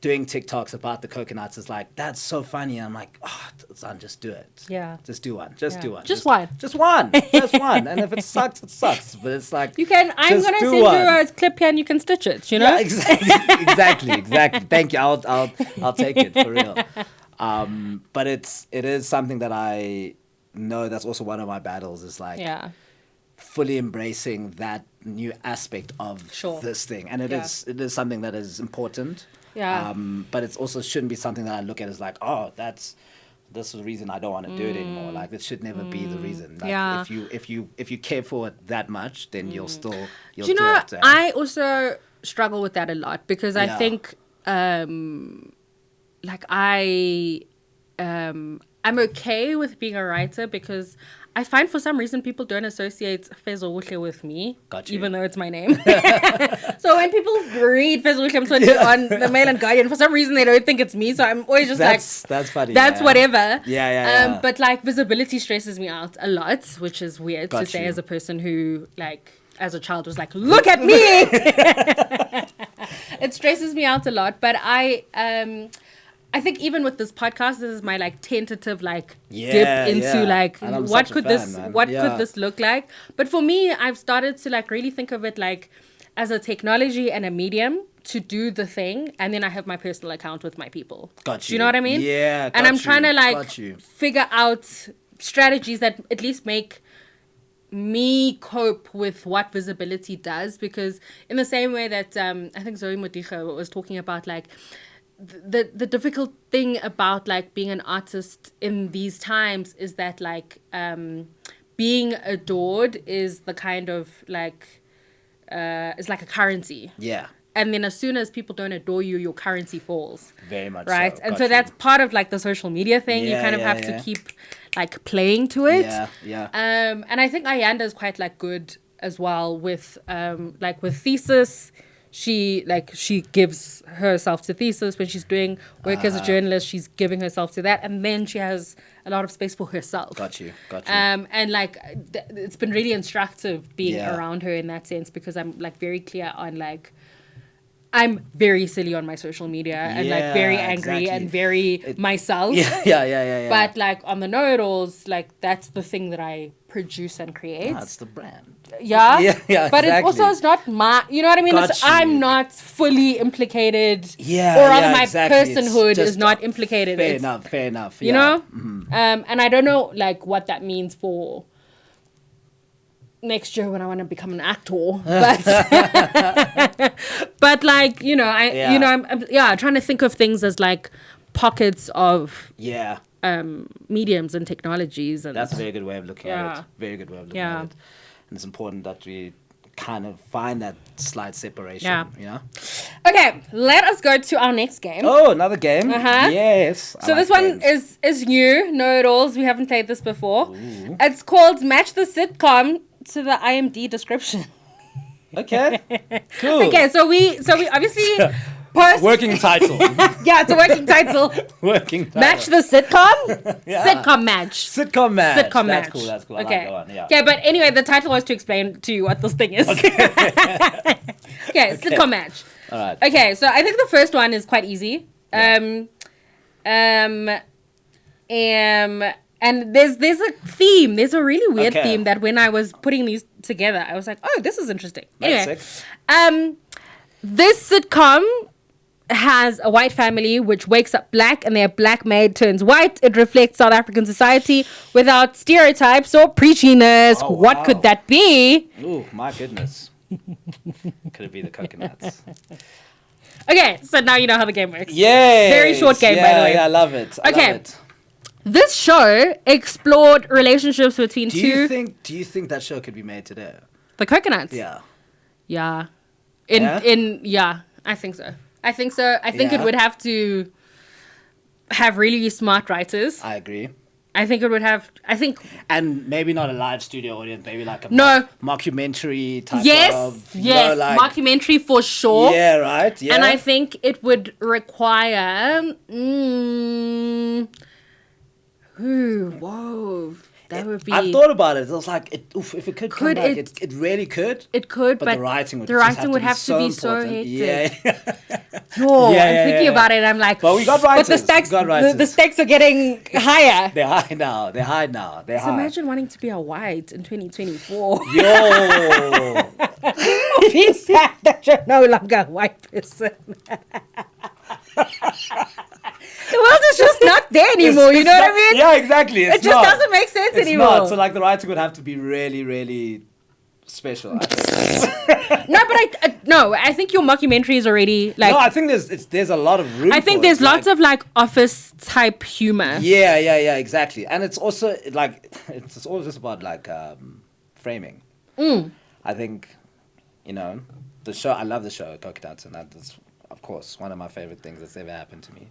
doing TikToks about the coconuts is like, that's so funny. And I'm like, oh, son, just do it. Yeah. Just do one. Just do one. Just one. Just one. Just one. And if it sucks, it sucks. But it's like, I'm going to send you a clip here and you can stitch it, Yeah, exactly. Thank you. I'll take it for real. But it is something that I know that's also one of my battles is like, fully embracing that new aspect of this thing. And it is something that is important. Yeah. But it also shouldn't be something that I look at as like, oh, this is the reason I don't want to do it anymore. Like it should never be the reason. Like if you care for it that much, then you'll do it. I also struggle with that a lot because I think I'm okay with being a writer because I find for some reason people don't associate Fezo with me, even though it's my name. So when people read Fezo on the Mail and Guardian, for some reason they don't think it's me. So I'm always just that's funny. That's whatever. Yeah. But like visibility stresses me out a lot, which is weird to say as a person who like as a child was like, look at me. It stresses me out a lot, but I think even with this podcast, this is my like tentative like dip into like what could this look like. But for me, I've started to like really think of it like as a technology and a medium to do the thing, and then I have my personal account with my people. Got you. Do you know what I mean? Yeah. And I'm trying to like figure out strategies that at least make me cope with what visibility does, because in the same way that I think Zoe Modiga was talking about like the difficult thing about like being an artist in these times is that like being adored is the kind of like it's like a currency. Yeah. And then as soon as people don't adore you, your currency falls. Very much right. So. And so that's part of like the social media thing. You kind of have to keep like playing to it. Yeah. And I think Ayanda is quite like good as well with like with Thesis. She gives herself to Thesis when she's doing work as a journalist. She's giving herself to that, and then she has a lot of space for herself. Got you. And like it's been really instructive being around her in that sense, because I'm like very clear on like I'm very silly on my social media and like very angry and very myself. Yeah. But like on the know-it-alls, like that's the thing that I produce and create. That's the brand. Yeah. But exactly. it also is not my, you know what I mean? I'm not fully implicated. Or rather my personhood is not implicated. Fair enough. You know? Mm-hmm. And I don't know like what that means for next year when I want to become an actor, but like, you know, I'm trying to think of things as like pockets of mediums and technologies, and that's a very good way of looking at it. Very good way of looking at it. And it's important that we kind of find that slight separation. You know. Okay, let us go to our next game. Oh, another game. Yes. So this one is new. Know-it-alls. We haven't played this before. Ooh. It's called Match the Sitcom to the IMDb description. Okay. Cool. Okay, so we obviously working title. Yeah, it's a working title. Match the sitcom? Sitcom match. That's cool. Okay. Go on. Yeah. Okay, but anyway, the title was to explain to you what this thing is. Okay, sitcom match. All right. Okay, so I think the first one is quite easy. And there's a theme. There's a really weird theme that when I was putting these together, I was like, oh, this is interesting. Anyway, this sitcom has a white family which wakes up black, and their black maid turns white. It reflects South African society without stereotypes or preachiness. Oh, what could that be? Oh, my goodness. Could it be the coconuts? Okay, so now you know how the game works. Yay! Very short game, by the way. Yeah, I love it. This show explored relationships between two. Do you think that show could be made today? The Coconuts? Yeah. I think so. I think it would have to have really smart writers. I agree. I think it would have. And maybe not a live studio audience. Maybe like a mockumentary type of. Yes. Mockumentary for sure. Yeah. Right. Yeah. And I think it would require. Whoa. That would be. I've thought about it. It was like, if it could come back, it really could. It could, but the writing would have to be so hectic. Yeah. I'm thinking about it. I'm like, but we got writers. But the stakes are getting higher. They're high now. So imagine wanting to be a white in 2024. Yo. Be sad that you're no longer a white person. The world is just not there anymore, you know what I mean? Yeah, exactly. It just doesn't make sense anymore. Not. So like the writing would have to be really, really special. I think your mockumentary is already like. No, I think there's a lot of room. I think there's lots of like office type humor. Yeah, exactly. And it's also like it's all just about like framing. I think, the show. I love the show Coconuts, and of course, one of my favorite things that's ever happened to me.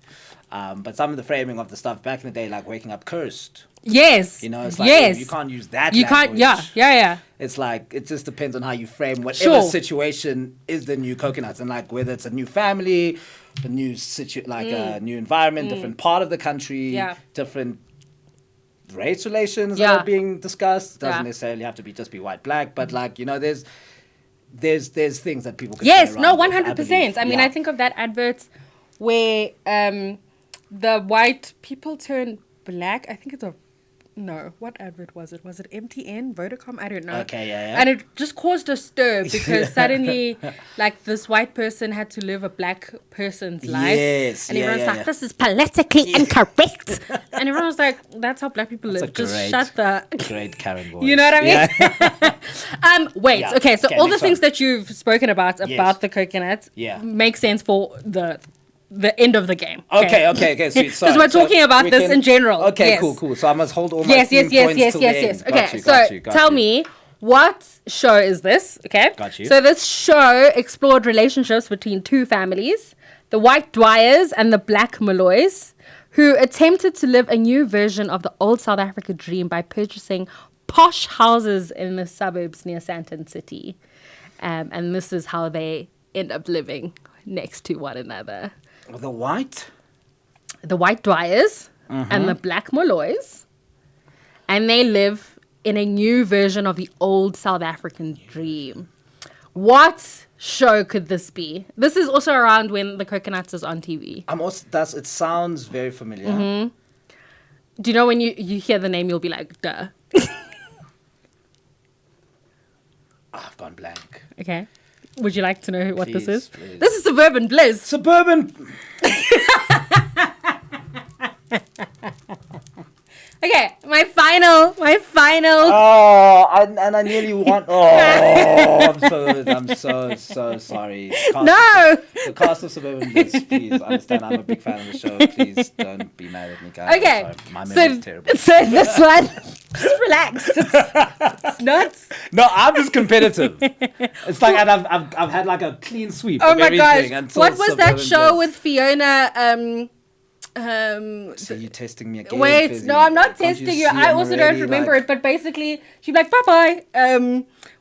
But some of the framing of the stuff back in the day, like waking up cursed. Yes. You know, it's like, oh, you can't use that language. Yeah. It's like, it just depends on how you frame whatever situation is the new coconuts. And like, whether it's a new family, a new a new environment, different part of the country, different race relations that are being discussed. It doesn't necessarily have to just be white, black, but like, you know, there's things that people can Yes, no, 100%. I mean, I think of that advert where the white people turn black. I think it's what advert was it? Was it MTN, Vodacom? I don't know. Okay, yeah. And it just caused a stir because suddenly, like, this white person had to live a black person's life. Yes, and everyone's like, this is politically incorrect. And everyone was like, that's how black people live. Just shut the... Great Karen voice. You know what I mean? Wait, okay, so all the things that you've spoken about the coconuts make sense for the end of the game. Okay, sweet. Because we're talking about this in general. Okay, cool. So I must hold all my points till the end. Okay, so tell me, what show is this? Okay. Got you. So this show explored relationships between two families, the White Dwyers and the Black Malloys, who attempted to live a new version of the old South Africa dream by purchasing posh houses in the suburbs near Sandton City. And this is how they end up living next to one another. The White Dwyers and the Black Malloys, and they live in a new version of the old South African dream. What show could this be? This is also around when the Coconuts is on TV. It sounds very familiar. Do you know when you hear the name, you'll be like, duh. I've gone blank. Okay. Would you like to know what this is? Please. This is Suburban Bliss. Okay, my final. Oh, and I nearly want. Oh, I'm so sorry. The cast of Suburban Bliss, please understand. I'm a big fan of the show. Please don't be mad at me, guys. Okay, my memory's terrible. So this one, just relax. It's nuts. No, I'm just competitive. It's like, and I've had like a clean sweep. Oh of my gosh! What was Suburban that show Bliss. with Fiona? So you testing me again? Wait, no, I'm not testing you. I also don't remember it, but basically, she'd be like, bye-bye.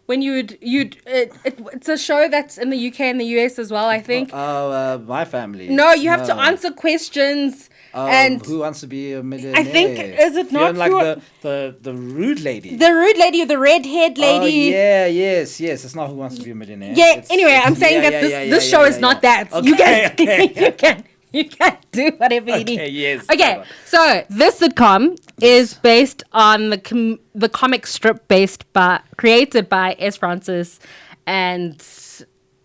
When it's a show that's in the UK and the US as well, I think. My Family. No, you have to answer questions. And Who Wants to Be a Millionaire? I think, is it not like the rude lady? The rude lady or the red-haired lady? Yes. It's not Who Wants to Be a Millionaire. Yeah, anyway, I'm saying that this show is not that. Okay, You can do whatever you need. Yes. Okay, so this sitcom is based on the comic strip created by S. Francis and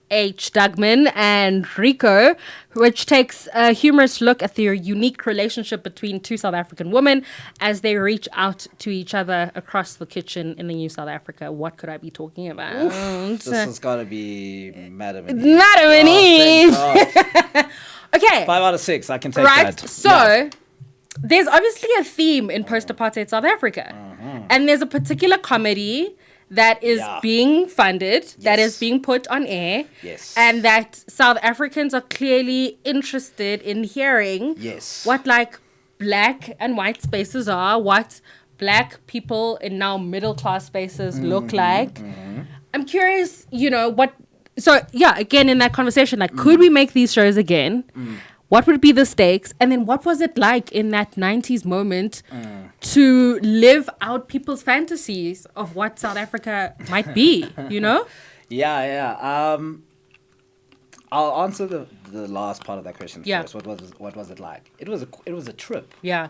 H. Dugman and Rico, which takes a humorous look at the unique relationship between two South African women as they reach out to each other across the kitchen in the new South Africa. What could I be talking about? This has got to be Madam and Eve. Madam and Eve. Okay. 5 out of 6. I can take that. Right. So there's obviously a theme in post-apartheid South Africa. And there's a particular comedy that is being funded, that is being put on air. Yes. And that South Africans are clearly interested in hearing what like black and white spaces are, what black people in now middle class spaces look like. I'm curious, what. So, again, in that conversation, like, could we make these shows again? What would be the stakes? And then what was it like in that 90s moment to live out people's fantasies of what South Africa might be, Yeah. I'll answer the last part of that question first. What was it like? It was a trip. Yeah.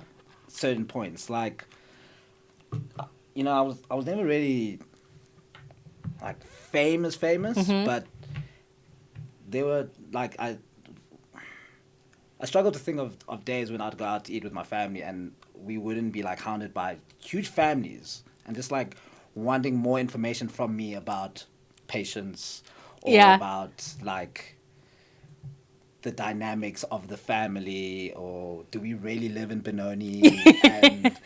Certain points. Like, I was never really, like, famous, but they were like I struggle to think of days when I'd go out to eat with my family and we wouldn't be like hounded by huge families and just like wanting more information from me about patients or about like the dynamics of the family, or do we really live in Benoni and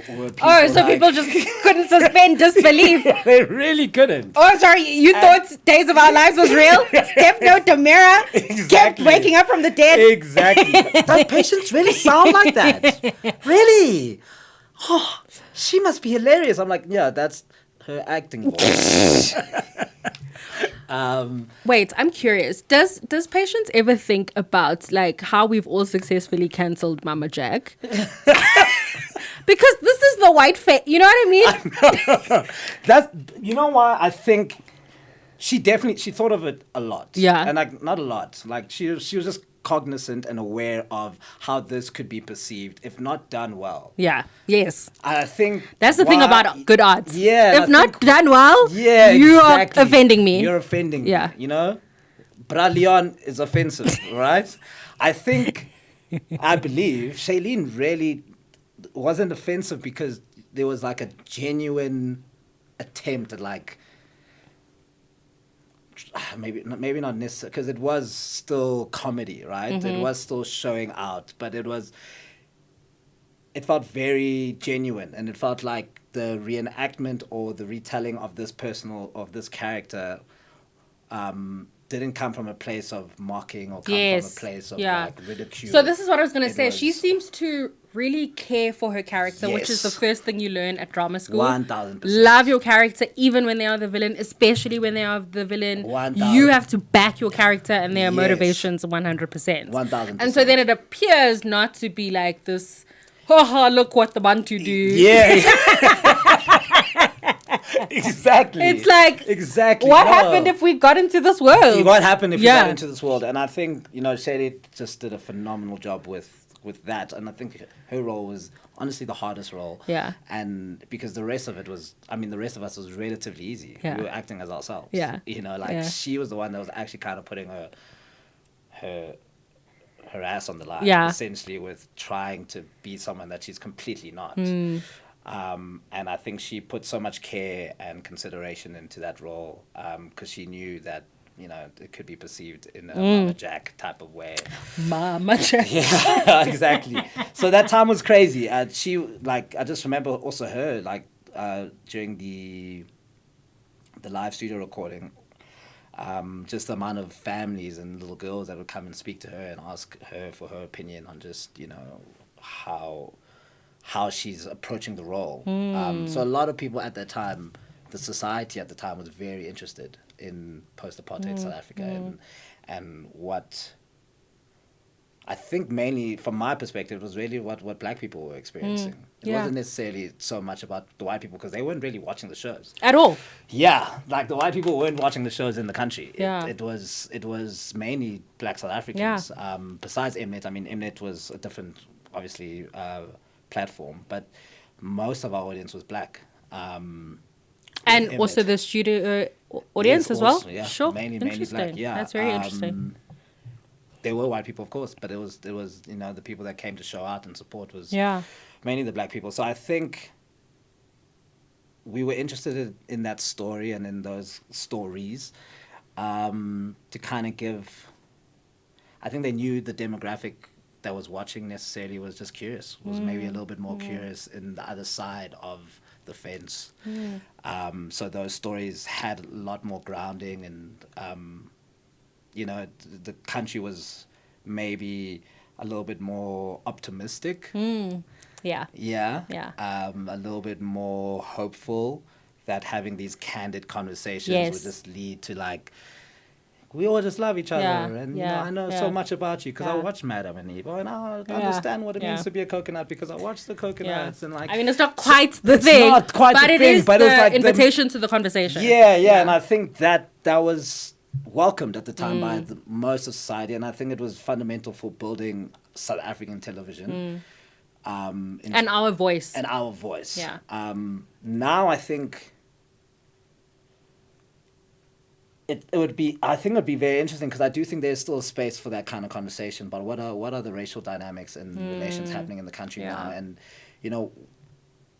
were people Oh, so people just couldn't suspend disbelief. They really couldn't. Oh, sorry, you thought Days of Our Lives was real? Stefano Tamara kept waking up from the dead. Exactly. Does patients really sound like that? Really? Oh, she must be hilarious. I'm like, yeah, that's her acting voice. Wait, I'm curious. Does Patience ever think about like how we've all successfully cancelled Mama Jack? Because this is the white face. You know what I mean? That's, you know why I think she thought of it a lot. Yeah. And like not a lot. Like she was just cognizant and aware of how this could be perceived if not done well. Yeah. Yes. I think that's the thing about good art. Yeah. If not done well, yeah, you exactly. are offending me. You're offending me. Yeah. You know? Bralion is offensive, right? I believe Shailene really wasn't offensive because there was like a genuine attempt at like maybe not necessarily, because it was still comedy, right? Mm-hmm. It was still showing out, but it felt very genuine, and it felt like the reenactment or the retelling of this character didn't come from a place of mocking or come from a place of like ridicule. So this is what I was going to say. She seems to really care for her character, which is the first thing you learn at drama school. 1000%. Love your character even when they are the villain, especially when they are the villain. 1000. You have to back your character and their motivations 100%. 1000%. And so then it appears not to be like this, haha, look what the Bantu do. Yeah. Exactly. It's like, exactly. What happened if we got into this world? What happened if we got into this world? And I think, Shady just did a phenomenal job with that. And I think her role was honestly the hardest role. Yeah. And because the rest of it was, the rest of us was relatively easy. Yeah. We were acting as ourselves. Yeah. She was the one that was actually kind of putting her ass on the line, essentially, with trying to be someone that she's completely not. And I think she put so much care and consideration into that role because she knew that, it could be perceived in a Mama Jack type of way. Mama Jack. Yeah, exactly. So that time was crazy. I just remember also her, during the live studio recording, just the amount of families and little girls that would come and speak to her and ask her for her opinion on just, how she's approaching the role. So a lot of people at that time, the society at the time, was very interested in post-apartheid South Africa and what I think mainly from my perspective was really what black people were experiencing. It wasn't necessarily so much about the white people because they weren't really watching the shows at all. Yeah, like the white people weren't watching the shows in the country. Yeah. It was mainly black South Africans. Yeah. Besides Mnet, Mnet was a different, obviously, platform, but most of our audience was black. And also the studio audience as well? Yeah. Sure. Mainly black, yeah. That's very interesting. There were white people, of course, but it was the people that came to show out and support was mainly the black people. So I think we were interested in that story and in those stories to kind of give... I think they knew the demographic that was watching necessarily was just curious, was maybe a little bit more curious in the other side of the fence. So those stories had a lot more grounding and, the country was maybe a little bit more optimistic. Yeah. Yeah. Yeah. A little bit more hopeful that having these candid conversations would just lead to we all just love each other, and I know so much about you because I watched Madam and Eve, and I understand what it means to be a coconut because I watched the coconuts and it's not quite the thing, not quite but the thing, is but the it was invitation to the conversation. Yeah, and I think that was welcomed at the time by most of society, and I think it was fundamental for building South African television. And our voice. Yeah. Now I think. It would be very interesting because I do think there's still a space for that kind of conversation. But what are the racial dynamics and relations happening in the country now? And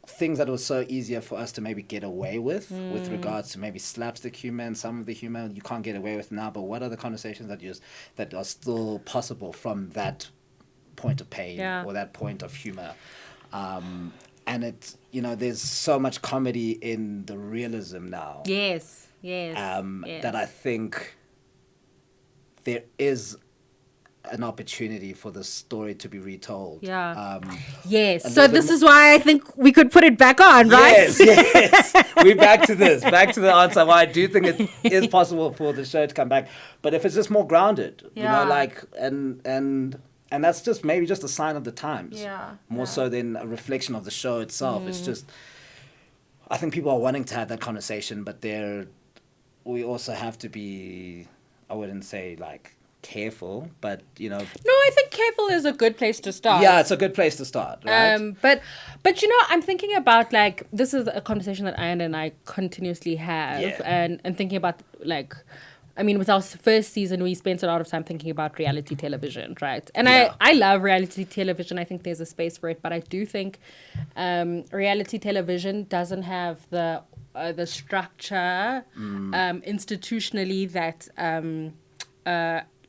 things that was so easier for us to maybe get away with regards to maybe slapstick humor and some of the humor you can't get away with now. But what are the conversations that are still possible from that point of pain or that point of humor? and it's, there's so much comedy in the realism now. Yes. That I think there is an opportunity for the story to be retold. Yeah. Yes. So this is why I think we could put it back on, right? Yes. We're back to this. Back to the answer why I do think it is possible for the show to come back. But if it's just more grounded, and that's just maybe just a sign of the times. Yeah. More so than a reflection of the show itself. It's just, I think people are wanting to have that conversation, but we also have to be, I wouldn't say like careful, but No, I think careful is a good place to start. Yeah, it's a good place to start, right? But I'm thinking about like, this is a conversation that Ian and I continuously have, and thinking about like, I mean, with our first season, we spent a lot of time thinking about reality television, right? And I love reality television. I think there's a space for it, but I do think reality television doesn't have the structure institutionally that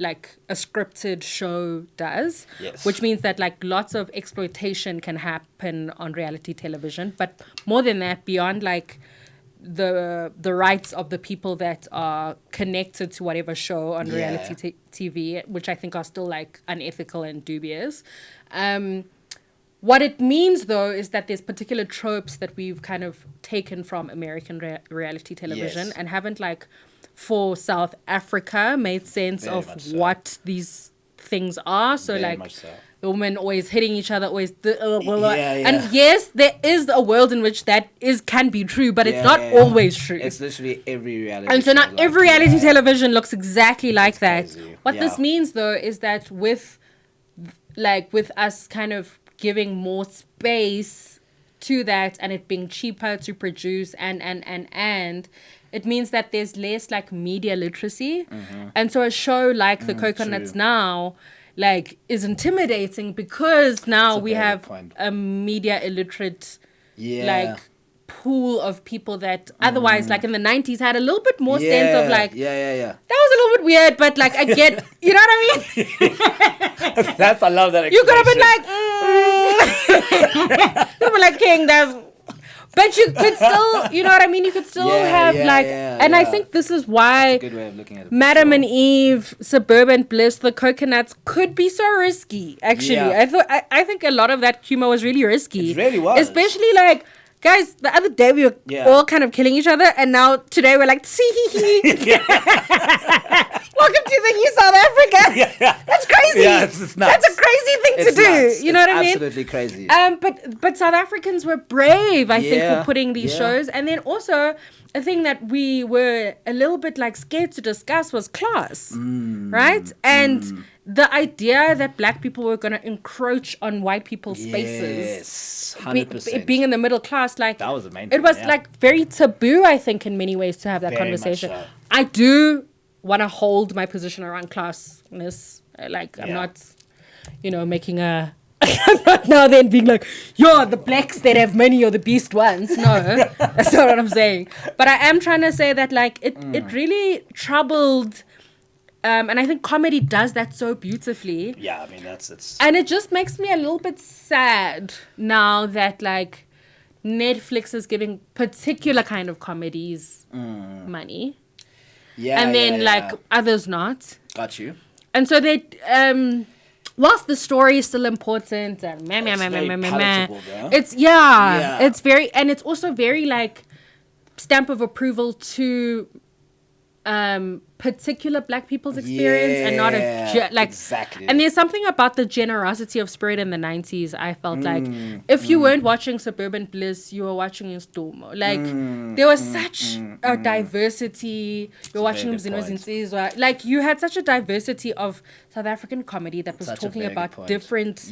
like a scripted show does. Yes. Which means that like lots of exploitation can happen on reality television, but more than that, beyond like the rights of the people that are connected to whatever show on reality TV, which I think are still like unethical and dubious. What it means though is that there's particular tropes that we've kind of taken from American reality television and haven't like for South Africa made sense of what these things are. So Very like much so. The women always hitting each other, always and yes, there is a world in which that can be true, but it's not always true. It's literally every reality. And so not every reality television looks exactly like that. Crazy. What this means though is that with us kind of giving more space to that and it being cheaper to produce and it means that there's less like media literacy. And so a show like The Coconuts now like is intimidating because now we have a media illiterate like pool of people that otherwise like in the 90s had a little bit more sense of like that was a little bit weird, but like I get, you know what I mean? I love that. You could have been like you could be like, King, but you could still, you know what I mean? You could still have I think this is why good way of looking at it, Madam and Eve, Suburban Bliss, The Coconuts could be so risky. Actually, I think a lot of that humor was really risky. It really was, especially like. Guys, the other day we were all kind of killing each other, and now today we're like, see. Welcome to the new South Africa. That's crazy. Yeah, it's nuts. That's a crazy thing to do. Nuts. You know what I mean? Absolutely crazy. But South Africans were brave, I think, for putting these shows. And then also, a thing that we were a little bit like scared to discuss was class, right? And the idea that black people were going to encroach on white people's spaces, 100%. being in the middle class, like that was the main it thing, was like very taboo, I think, in many ways to have that conversation. So. I do want to hold my position around classness. Like I'm not, making a. I'm not now then being like, the blacks that have money are the beast ones. No, that's not what I'm saying. But I am trying to say that like it really troubled. And I think comedy does that so beautifully. Yeah, I mean it's. And it just makes me a little bit sad now that like Netflix is giving particular kind of comedies money. Yeah. And then like others not. Got you. And so they whilst the story is still important and it's very, and it's also very like stamp of approval to particular black people's experience and not exactly. And there's something about the generosity of spirit in the 90s. I felt like if you weren't watching Suburban Bliss, you were watching Instomo. Like there was such a diversity. You're watching Zino Mthembu. Like you had such a diversity of South African comedy that was talking about different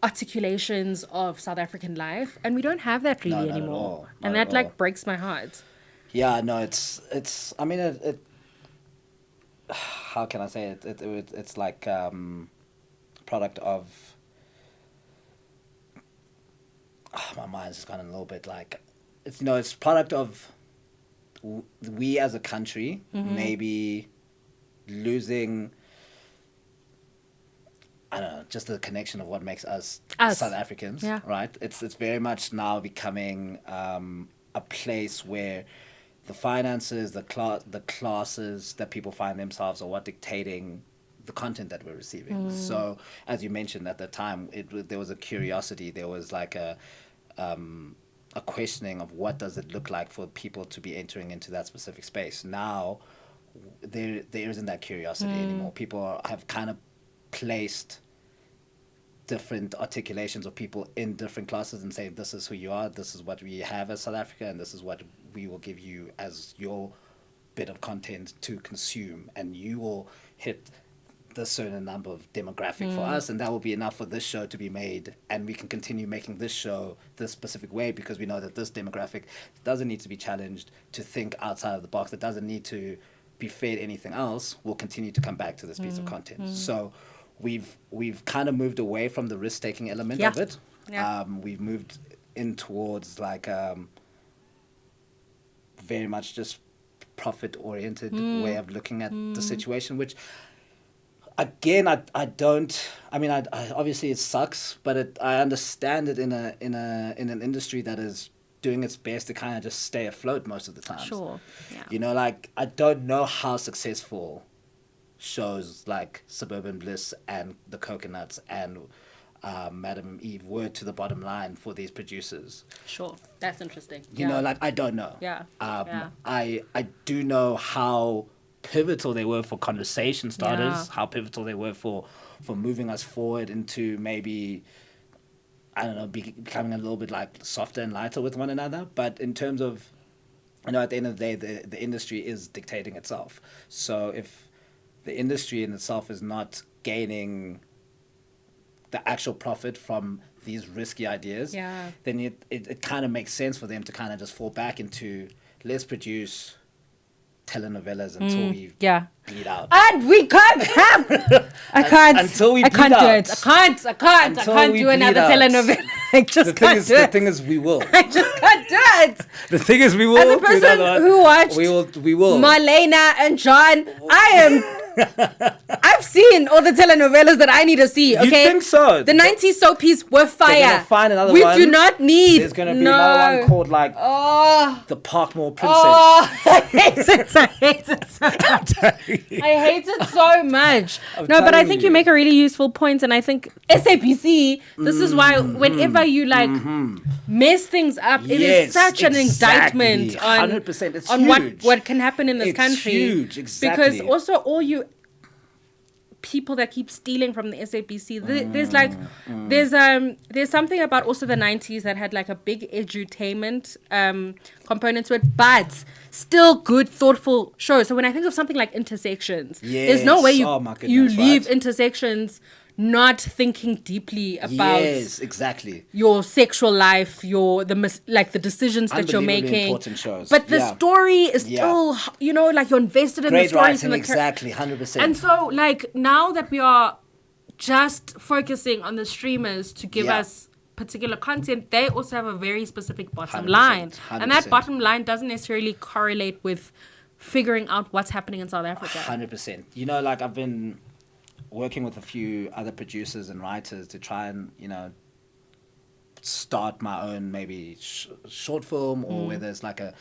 articulations of South African life, and we don't have that really anymore. And that like breaks my heart. Yeah, no, it's. I mean, it. How can I say it? It's like product of. My mind's just gone a little bit like, it's product of. We as a country maybe losing. I don't know, just the connection of what makes us South Africans, right? It's very much now becoming a place where the finances, the classes that people find themselves are what dictating the content that we're receiving. So, as you mentioned at the time, there was a curiosity, there was like a questioning of what does it look like for people to be entering into that specific space. Now, there isn't that curiosity anymore. People have kind of placed different articulations of people in different classes and say, this is who you are, this is what we have as South Africa, and this is what we will give you as your bit of content to consume, and you will hit this certain number of demographic for us, and that will be enough for this show to be made, and we can continue making this show this specific way because we know that this demographic doesn't need to be challenged to think outside of the box, it doesn't need to be fed anything else, will continue to come back to this piece of content. So we've kind of moved away from the risk-taking element of it. We've moved in towards like very much just profit-oriented way of looking at the situation, which again, I obviously it sucks, but I understand it in an industry that is doing its best to kind of just stay afloat most of the time. Sure. Yeah. You know, like I don't know how successful shows like Suburban Bliss and The Coconuts and Madam Eve were to the bottom line for these producers. Sure, that's interesting. You know, like I don't know. I do know how pivotal they were for conversation starters, how pivotal they were for moving us forward into maybe, I don't know, becoming a little bit like softer and lighter with one another. But in terms of, you know, at the end of the day, the industry is dictating itself. So if the industry in itself is not gaining the actual profit from these risky ideas, then it kind of makes sense for them to kind of just fall back into, let's produce telenovelas until we bleed out. And we can't have until we bleed out. I can't do another telenovela. I just can't do it. The thing is we will. I just can't do it. The thing is we will. As a person who watched we will. Marlena and John, I've seen all the telenovelas that I need to see. Okay, you think so? The 90s soapies were fire. They're gonna find another we one. do not need. There's gonna be another one called like the Parkmore Princess. I hate it. I hate it so much. I hate it so much. But I think you make a really useful point, and I think SABC. This is why whenever you like mess things up, it is such an indictment on 100%. It's on huge. what can happen in this country. Huge, exactly. Because also all you people that keep stealing from the SABC, there's something about also the 90s that had like a big edutainment component to it, but still good, thoughtful shows. So when I think of something like Intersections, there's no way you leave Intersections not thinking deeply about your sexual life, the decisions that you're making. Important shows. But the story is still, you know, like you're invested in great the stories. Writing, exactly, 100%. And so, like, now that we are just focusing on the streamers to give us particular content, they also have a very specific bottom line. 100%. And that bottom line doesn't necessarily correlate with figuring out what's happening in South Africa. 100%. You know, like I've been working with a few other producers and writers to try and, you know, start my own maybe short film or whether it's like a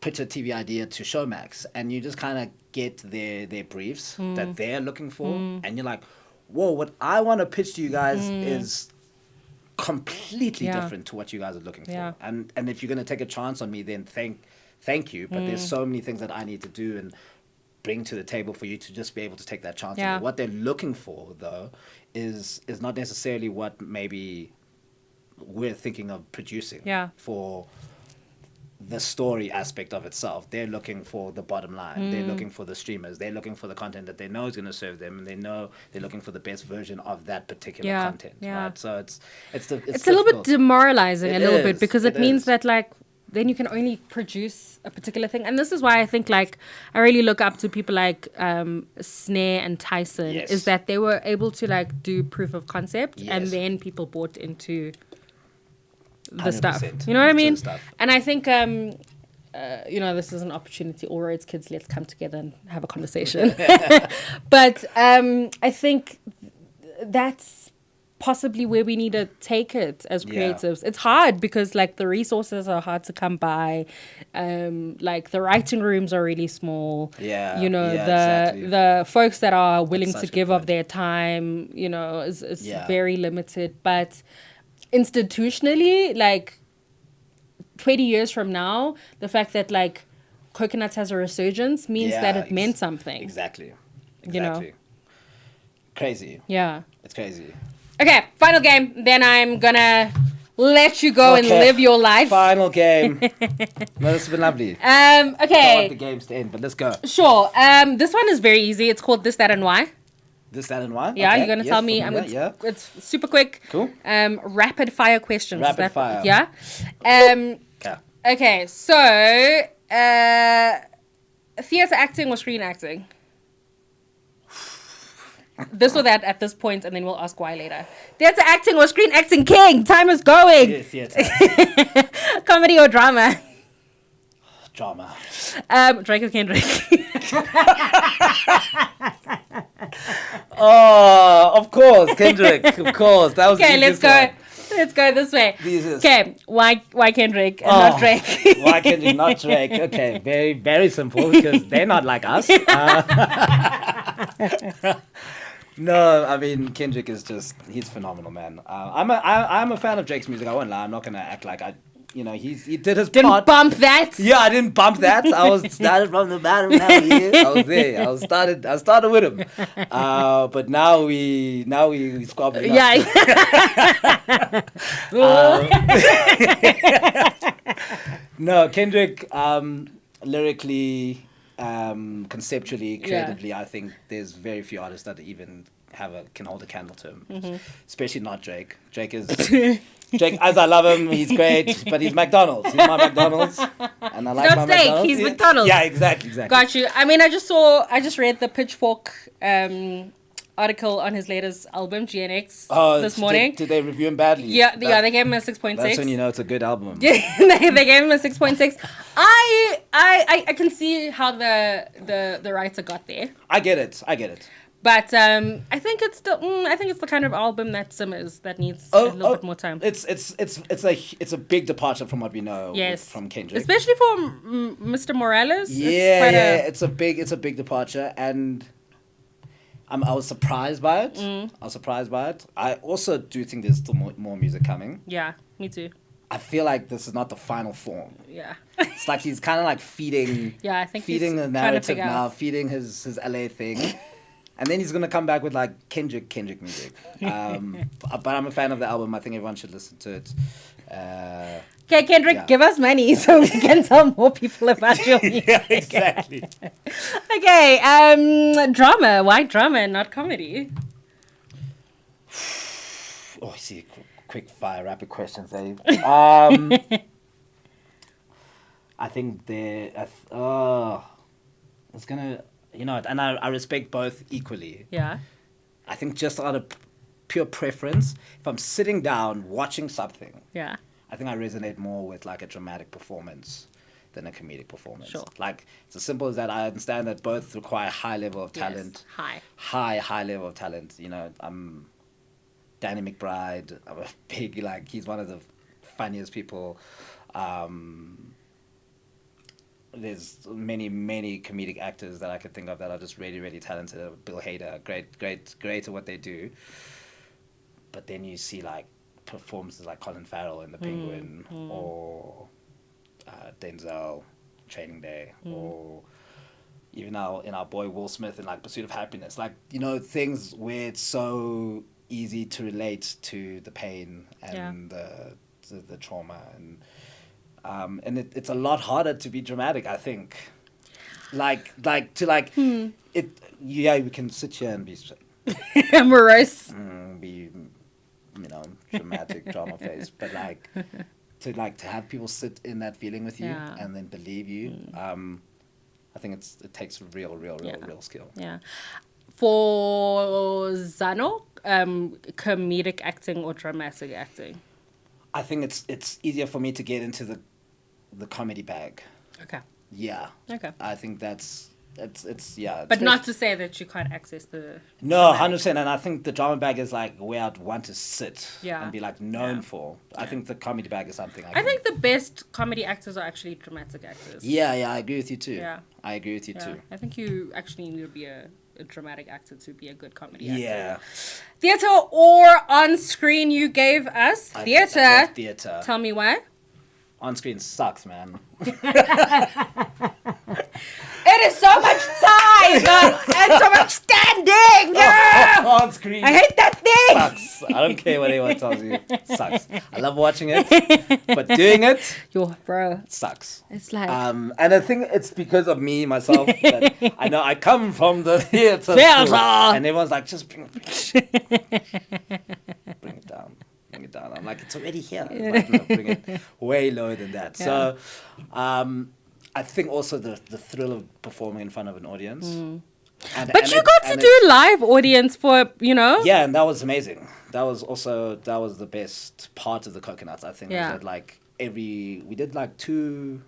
pitch a TV idea to Showmax, and you just kind of get their briefs that they're looking for, and you're like, whoa, what I want to pitch to you guys is completely different to what you guys are looking for. And if you're going to take a chance on me, then thank you, but there's so many things that I need to do and bring to the table for you to just be able to take that chance. What they're looking for, though, is not necessarily what maybe we're thinking of producing for the story aspect of itself. They're looking for the bottom line. They're looking for the streamers. They're looking for the content that they know is going to serve them, and they know they're looking for the best version of that particular content. Right? So it's a little bit demoralizing because it means that like then you can only produce a particular thing. And this is why I think like I really look up to people like Snare and Tyson, is that they were able to like do proof of concept and then people bought into the stuff. You know what I mean? And I think you know, this is an opportunity. All roads kids, let's come together and have a conversation. But I think that's possibly where we need to take it as creatives. It's hard because like the resources are hard to come by. Like the writing rooms are really small. The folks that are willing to give of their time, is very limited. But institutionally, like 20 years from now, the fact that like Coconuts has a resurgence means that it meant something. Exactly. Crazy. Yeah. It's crazy. Okay, final game. Then I'm gonna let you go and live your life. Final game. No, this has been lovely. Okay. I want the games to end, but let's go. Sure. This one is very easy. It's called This, That, and Why. This, That, and Why? Yeah, you're gonna tell me. It's super quick. Cool. Rapid fire questions. Rapid fire. Yeah. Okay. So, theater acting or screen acting? This or that at this point, and then we'll ask why later. Theater acting or screen acting king? Time is going. Theater. Comedy or drama? Drama. Drake or Kendrick? Oh, of course, Kendrick. Of course, that was okay. Let's go. One. Let's go this way. Okay, why Kendrick and not Drake? Why Kendrick, not Drake? Okay, very, very simple because they're not like us. No, I mean Kendrick is he's phenomenal, man. I'm a fan of Drake's music. I won't lie. I'm not gonna act like he did his didn't part. Bump that. Yeah, I didn't bump that. I was started from the bottom. Now I was there. I started with him. But now we squabbling. Yeah. No, Kendrick, lyrically, conceptually, creatively, I think there's very few artists that even can hold a candle to him. Mm-hmm. Especially not Drake. Drake, as I love him, he's great, but he's McDonald's. He's my McDonald's, and I like my McDonald's. He's McDonald's. Yeah, exactly. Got you. I mean, I just read the Pitchfork article on his latest album, GNX, this morning. Did they review him badly? Yeah, they gave him a 6.6. That's when you know it's a good album. Yeah, they gave him a 6.6. I can see how the writer got there. I get it. But I think it's the kind of album that simmers, that needs a little bit more time. It's a big departure from what we know from Kendrick, especially for Mr. Morales. It's a big departure, and I was surprised by it. I also do think there's still more music coming. Yeah, me too. I feel like this is not the final form. Yeah. It's like he's kind of like feeding. Yeah, I think feeding the narrative now, feeding his LA thing. And then he's going to come back with like Kendrick music. But I'm a fan of the album. I think everyone should listen to it. Okay, Kendrick, give us money so we can tell more people about your music. Yeah, exactly. Okay, drama. Why drama and not comedy? Oh, I see. Quick fire, rapid questions, eh? I think it's going to... and I respect both equally. Yeah. I think just out of pure preference, if I'm sitting down watching something, I think I resonate more with like a dramatic performance than a comedic performance. Sure. Like it's as simple as that. I understand that both require high level of talent. Yes. High level of talent. I'm Danny McBride. I'm a big he's one of the funniest people. There's many comedic actors that I could think of that are just really, really talented. Bill Hader, great at what they do. But then you see like performances like Colin Farrell in The Penguin or Denzel, Training Day, or even now in our boy Will Smith in like Pursuit of Happiness. Like things where it's so easy to relate to the pain and the trauma and it's a lot harder to be dramatic, I think. We can sit here and be morose, be dramatic drama face, but to have people sit in that feeling with you and then believe you. I think it takes real skill. Yeah. For Zano, comedic acting or dramatic acting? I think it's easier for me to get into the comedy bag. Okay. Yeah. Okay. I think that's it's yeah. But not to say that you can't access the. No, 100%. And I think the drama bag is like where I'd want to sit and be like known for. I think the comedy bag is something I think the best comedy actors are actually dramatic actors. Yeah, I agree with you too. Yeah. I agree with you too. I think you actually need to be a dramatic actor to be a good comedy actor. Yeah. Theatre or on screen, you gave us theatre. Theatre. Tell me why. On screen sucks, man. It is so much time and so much standing. On screen. I hate that thing. Sucks. I don't care what anyone tells you. Sucks. I love watching it, but doing it, bro, sucks. It's like and I think it's because of me myself that I know I come from the theatre school, and everyone's like, just bring it down. Bring it down. I'm like, it's already here. Like, no, bring it way lower than that. Yeah. So, I think also the thrill of performing in front of an audience. But you got to do live audience for, Yeah, and that was amazing. That was the best part of the Coconuts, I think. Yeah. Was that like we did like two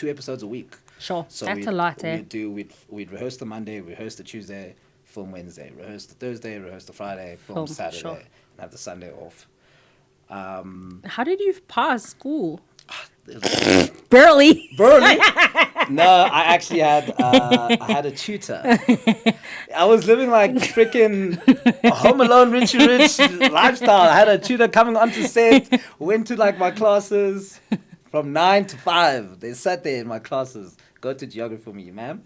episodes a week. Sure. So that's a lot, eh? We'd rehearse the Monday, rehearse the Tuesday, film Wednesday, rehearse the Thursday, rehearse the Friday, film Saturday. Sure. Have the Sunday off. How did you pass school? Barely. No, I actually had a tutor. I was living like freaking Home Alone, Richie Rich lifestyle. I had a tutor coming onto set. Went to like my classes from 9 to 5. They sat there in my classes. Go to geography for me, ma'am.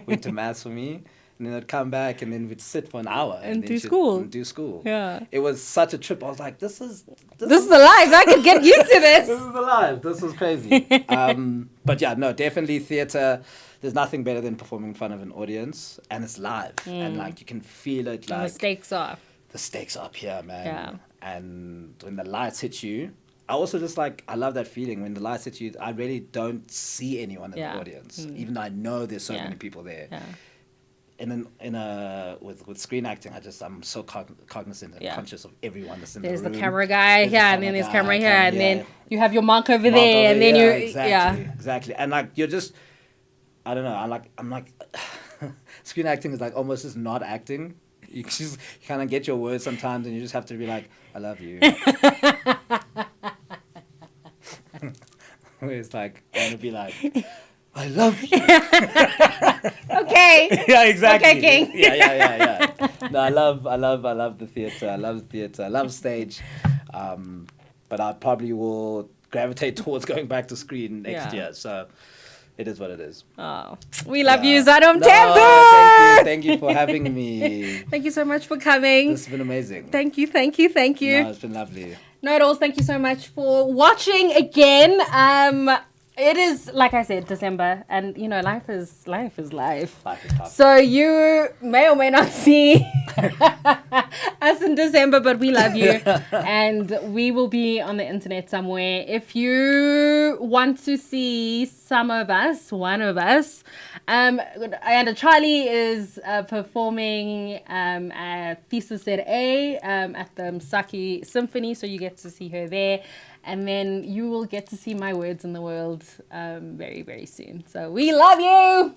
Went to maths for me. And then I'd come back and then we'd sit for an hour and do school. Yeah. It was such a trip. I was like, this is the life. I could get used to this. This is the life. This was crazy. But yeah, no, definitely theatre. There's nothing better than performing in front of an audience, and it's live, and like you can feel it. Like the stakes are. The stakes are up here, man. Yeah. And when the lights hit you, I also just like I love that feeling when the lights hit you. I really don't see anyone in the audience, even though I know there's so many people there. Yeah. With screen acting, I'm so cognizant and conscious of everyone that's in the room. There's the camera guy here, and then there's camera here, and then you have your mark over there, and then exactly. And like you're just, I don't know. I'm like, screen acting is like almost just not acting. You kind of get your words sometimes, and you just have to be like, I love you. Where it's like I want to be like, I love you. Okay. Yeah, exactly. Okay, King. Yeah. No, I love the theatre. I love theatre. I love stage. But I probably will gravitate towards going back to screen next year. So it is what it is. Oh, we love you, Zano Mthembu. No, thank you for having me. Thank you so much for coming. This has been amazing. Thank you. No, it's been lovely. Noodles, thank you so much for watching again. It is, like I said, December, and life is life. Life is tough. So you may or may not see us in December, but we love you, and we will be on the internet somewhere. If you want to see one of us, Ayanda Charlie is performing at Thesis ZA at the Msaki Symphony, so you get to see her there. And then you will get to see my words in the world very, very soon. So we love you.